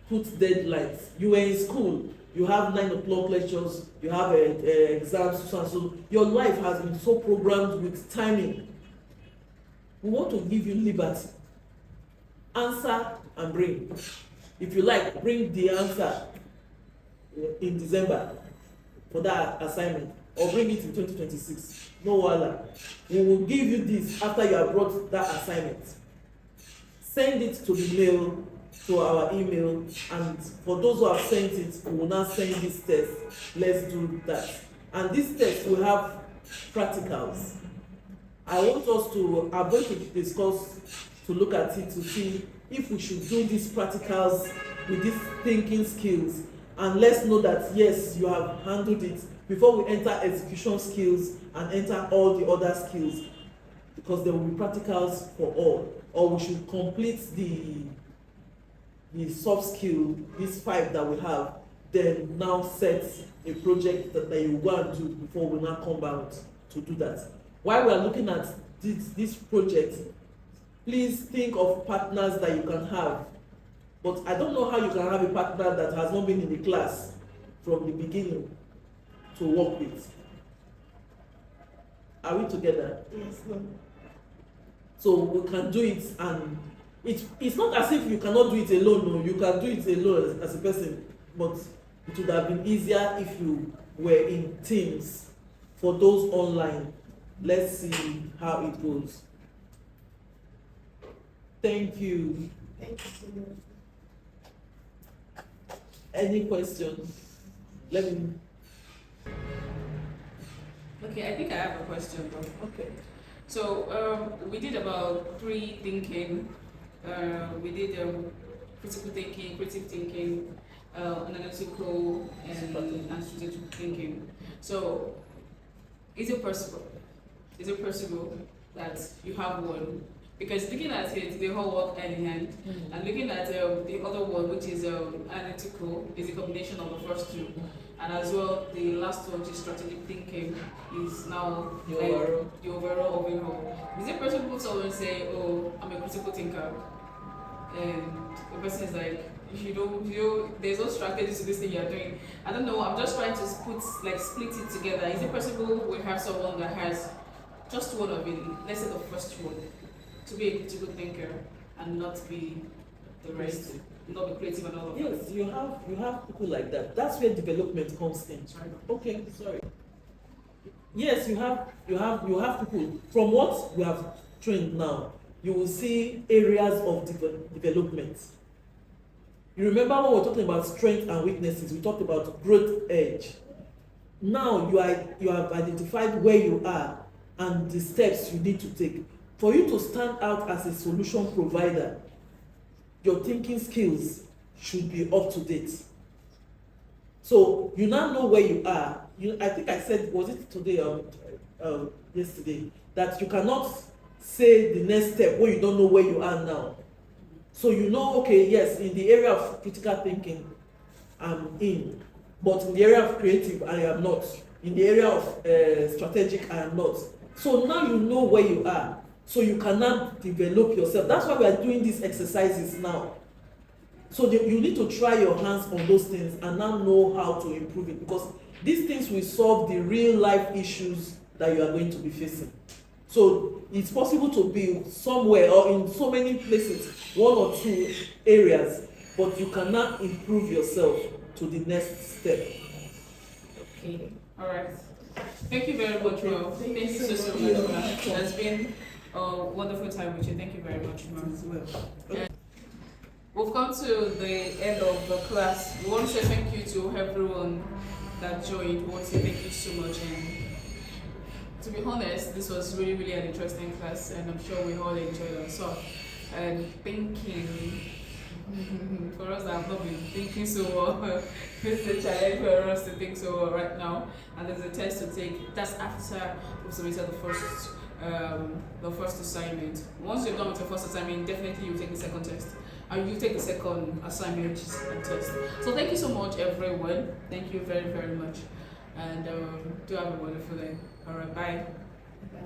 put deadlines. You were in school, you have 9 o'clock lectures, you have exams, so your life has been so programmed with timing. We want to give you liberty. answer and bring. If you like, bring the answer in December for that assignment, or bring it in 2026. No wahala. We will give you this after you have brought that assignment. Send it to the mail, to our email, and for those who have sent it, we will now send this test. Let's do that. And this test will have practicals. I want us to, I'm going to discuss, to look at it, to see if we should do these practicals with these thinking skills, and let's know that yes, you have handled it before we enter execution skills and enter all the other skills, because there will be practicals for all. Or we should complete the soft skill, these 5 that we have, then now set a project that you go and do before we now come out to do that. While we are looking at this project, please think of partners that you can have. But I don't know how you can have a partner that has not been in the class from the beginning to work with. Are we together? Yes, ma'am. So we can do it, and it's not as if you cannot do it alone. No, you can do it alone as a person, but it would have been easier if you were in teams. For those online, let's see how it goes. Thank you. Thank you so much. Any questions? Let me. Okay, I think I have a question though. Okay. So we did about 3 thinking. We did critical thinking, creative thinking, analytical, and strategic thinking. So is it possible? Is it possible that you have one? Because looking at it, they all work hand in hand. And looking at the other one, which is analytical, is a combination of the first 2. And as well, the last one, which is strategic thinking, is now The like overall. the overall. Is it possible to someone say, "Oh, I'm a critical thinker," and the person is like, there's no strategy to this thing you're doing. I don't know. I'm just trying to split it together. Is it possible we have someone that has just one of it? Let's say the first one, to be a critical thinker and not be the rest, not be creative and all of that. Yes, you have people like that. That's where development comes in. Sorry. Okay, sorry. Yes, you have people. From what we have trained now, you will see areas of development. You remember when we were talking about strengths and weaknesses, we talked about growth edge. Now you have identified where you are and the steps you need to take. For you to stand out as a solution provider, your thinking skills should be up to date. So you now know where you are. I think I said, was it today or yesterday, that you cannot say the next step when you don't know where you are now. So you know, okay, yes, in the area of critical thinking, I'm in, but in the area of creative, I am not. In the area of strategic, I am not. So now you know where you are, so you cannot develop yourself. That's why we are doing these exercises now. So you need to try your hands on those things and now know how to improve it, because these things will solve the real life issues that you are going to be facing. So it's possible to be somewhere or in so many places, 1 or 2 areas, but you cannot improve yourself to the next step. Okay. All right. Thank you very much, Mel. Thank you so much, Mel. It has been a wonderful time with you. Thank you very much, Mel. As well. Okay. We've come to the end of the class. We want to say thank you to everyone that joined. We want to say thank you so much. And to be honest, this was really, really an interesting class, and I'm sure we all enjoyed ourselves. And thinking, for us that have not been thinking so well, it's a challenge for us to think so well right now. And there's a test to take. That's after we've submitted the first assignment. Once you're done with the first assignment, definitely you take the second test. And you take the second assignment, which is a test. So thank you so much, everyone. Thank you very, very much. And do have a wonderful day. All right, bye. Bye.